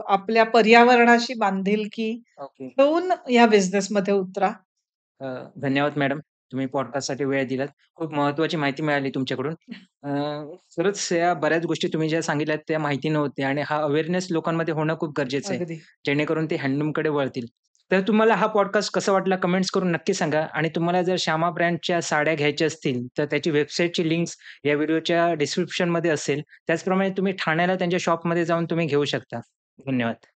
आपल्या पर्यावरणाशी बांधिलकी ओके. ठेवून या बिझनेसमध्ये उतरा. अ, धन्यवाद मॅडम. तुम्ही पॉडकास्टसाठी वेळ दिलात. खूप महत्त्वाची माहिती मिळाली तुमच्याकडून. अ, खरंच या बऱ्याच गोष्टी तुम्ही ज्या सांगितल्यात त्या माहिती नव्हत्या आणि हा अवेअरनेस लोकांमध्ये होणं खूप गरजेचं आहे. अगदी. जेणेकरून ते हँडलूमकडे वळतील. तर तुम्हाला हा पॉडकास्ट कसा वाटला कमेंट्स करून नक्की सांगा आणि तुम्हाला जर श्यामा ब्रँडच्या साड्या घ्यायच्या असतील, तर त्याची वेबसाईटची लिंक्स या व्हिडिओच्या डिस्क्रिप्शनमध्ये असेल. त्याचप्रमाणे तुम्ही ठाण्याला त्यांच्या शॉपमध्ये जाऊन तुम्ही घेऊ शकता. धन्यवाद.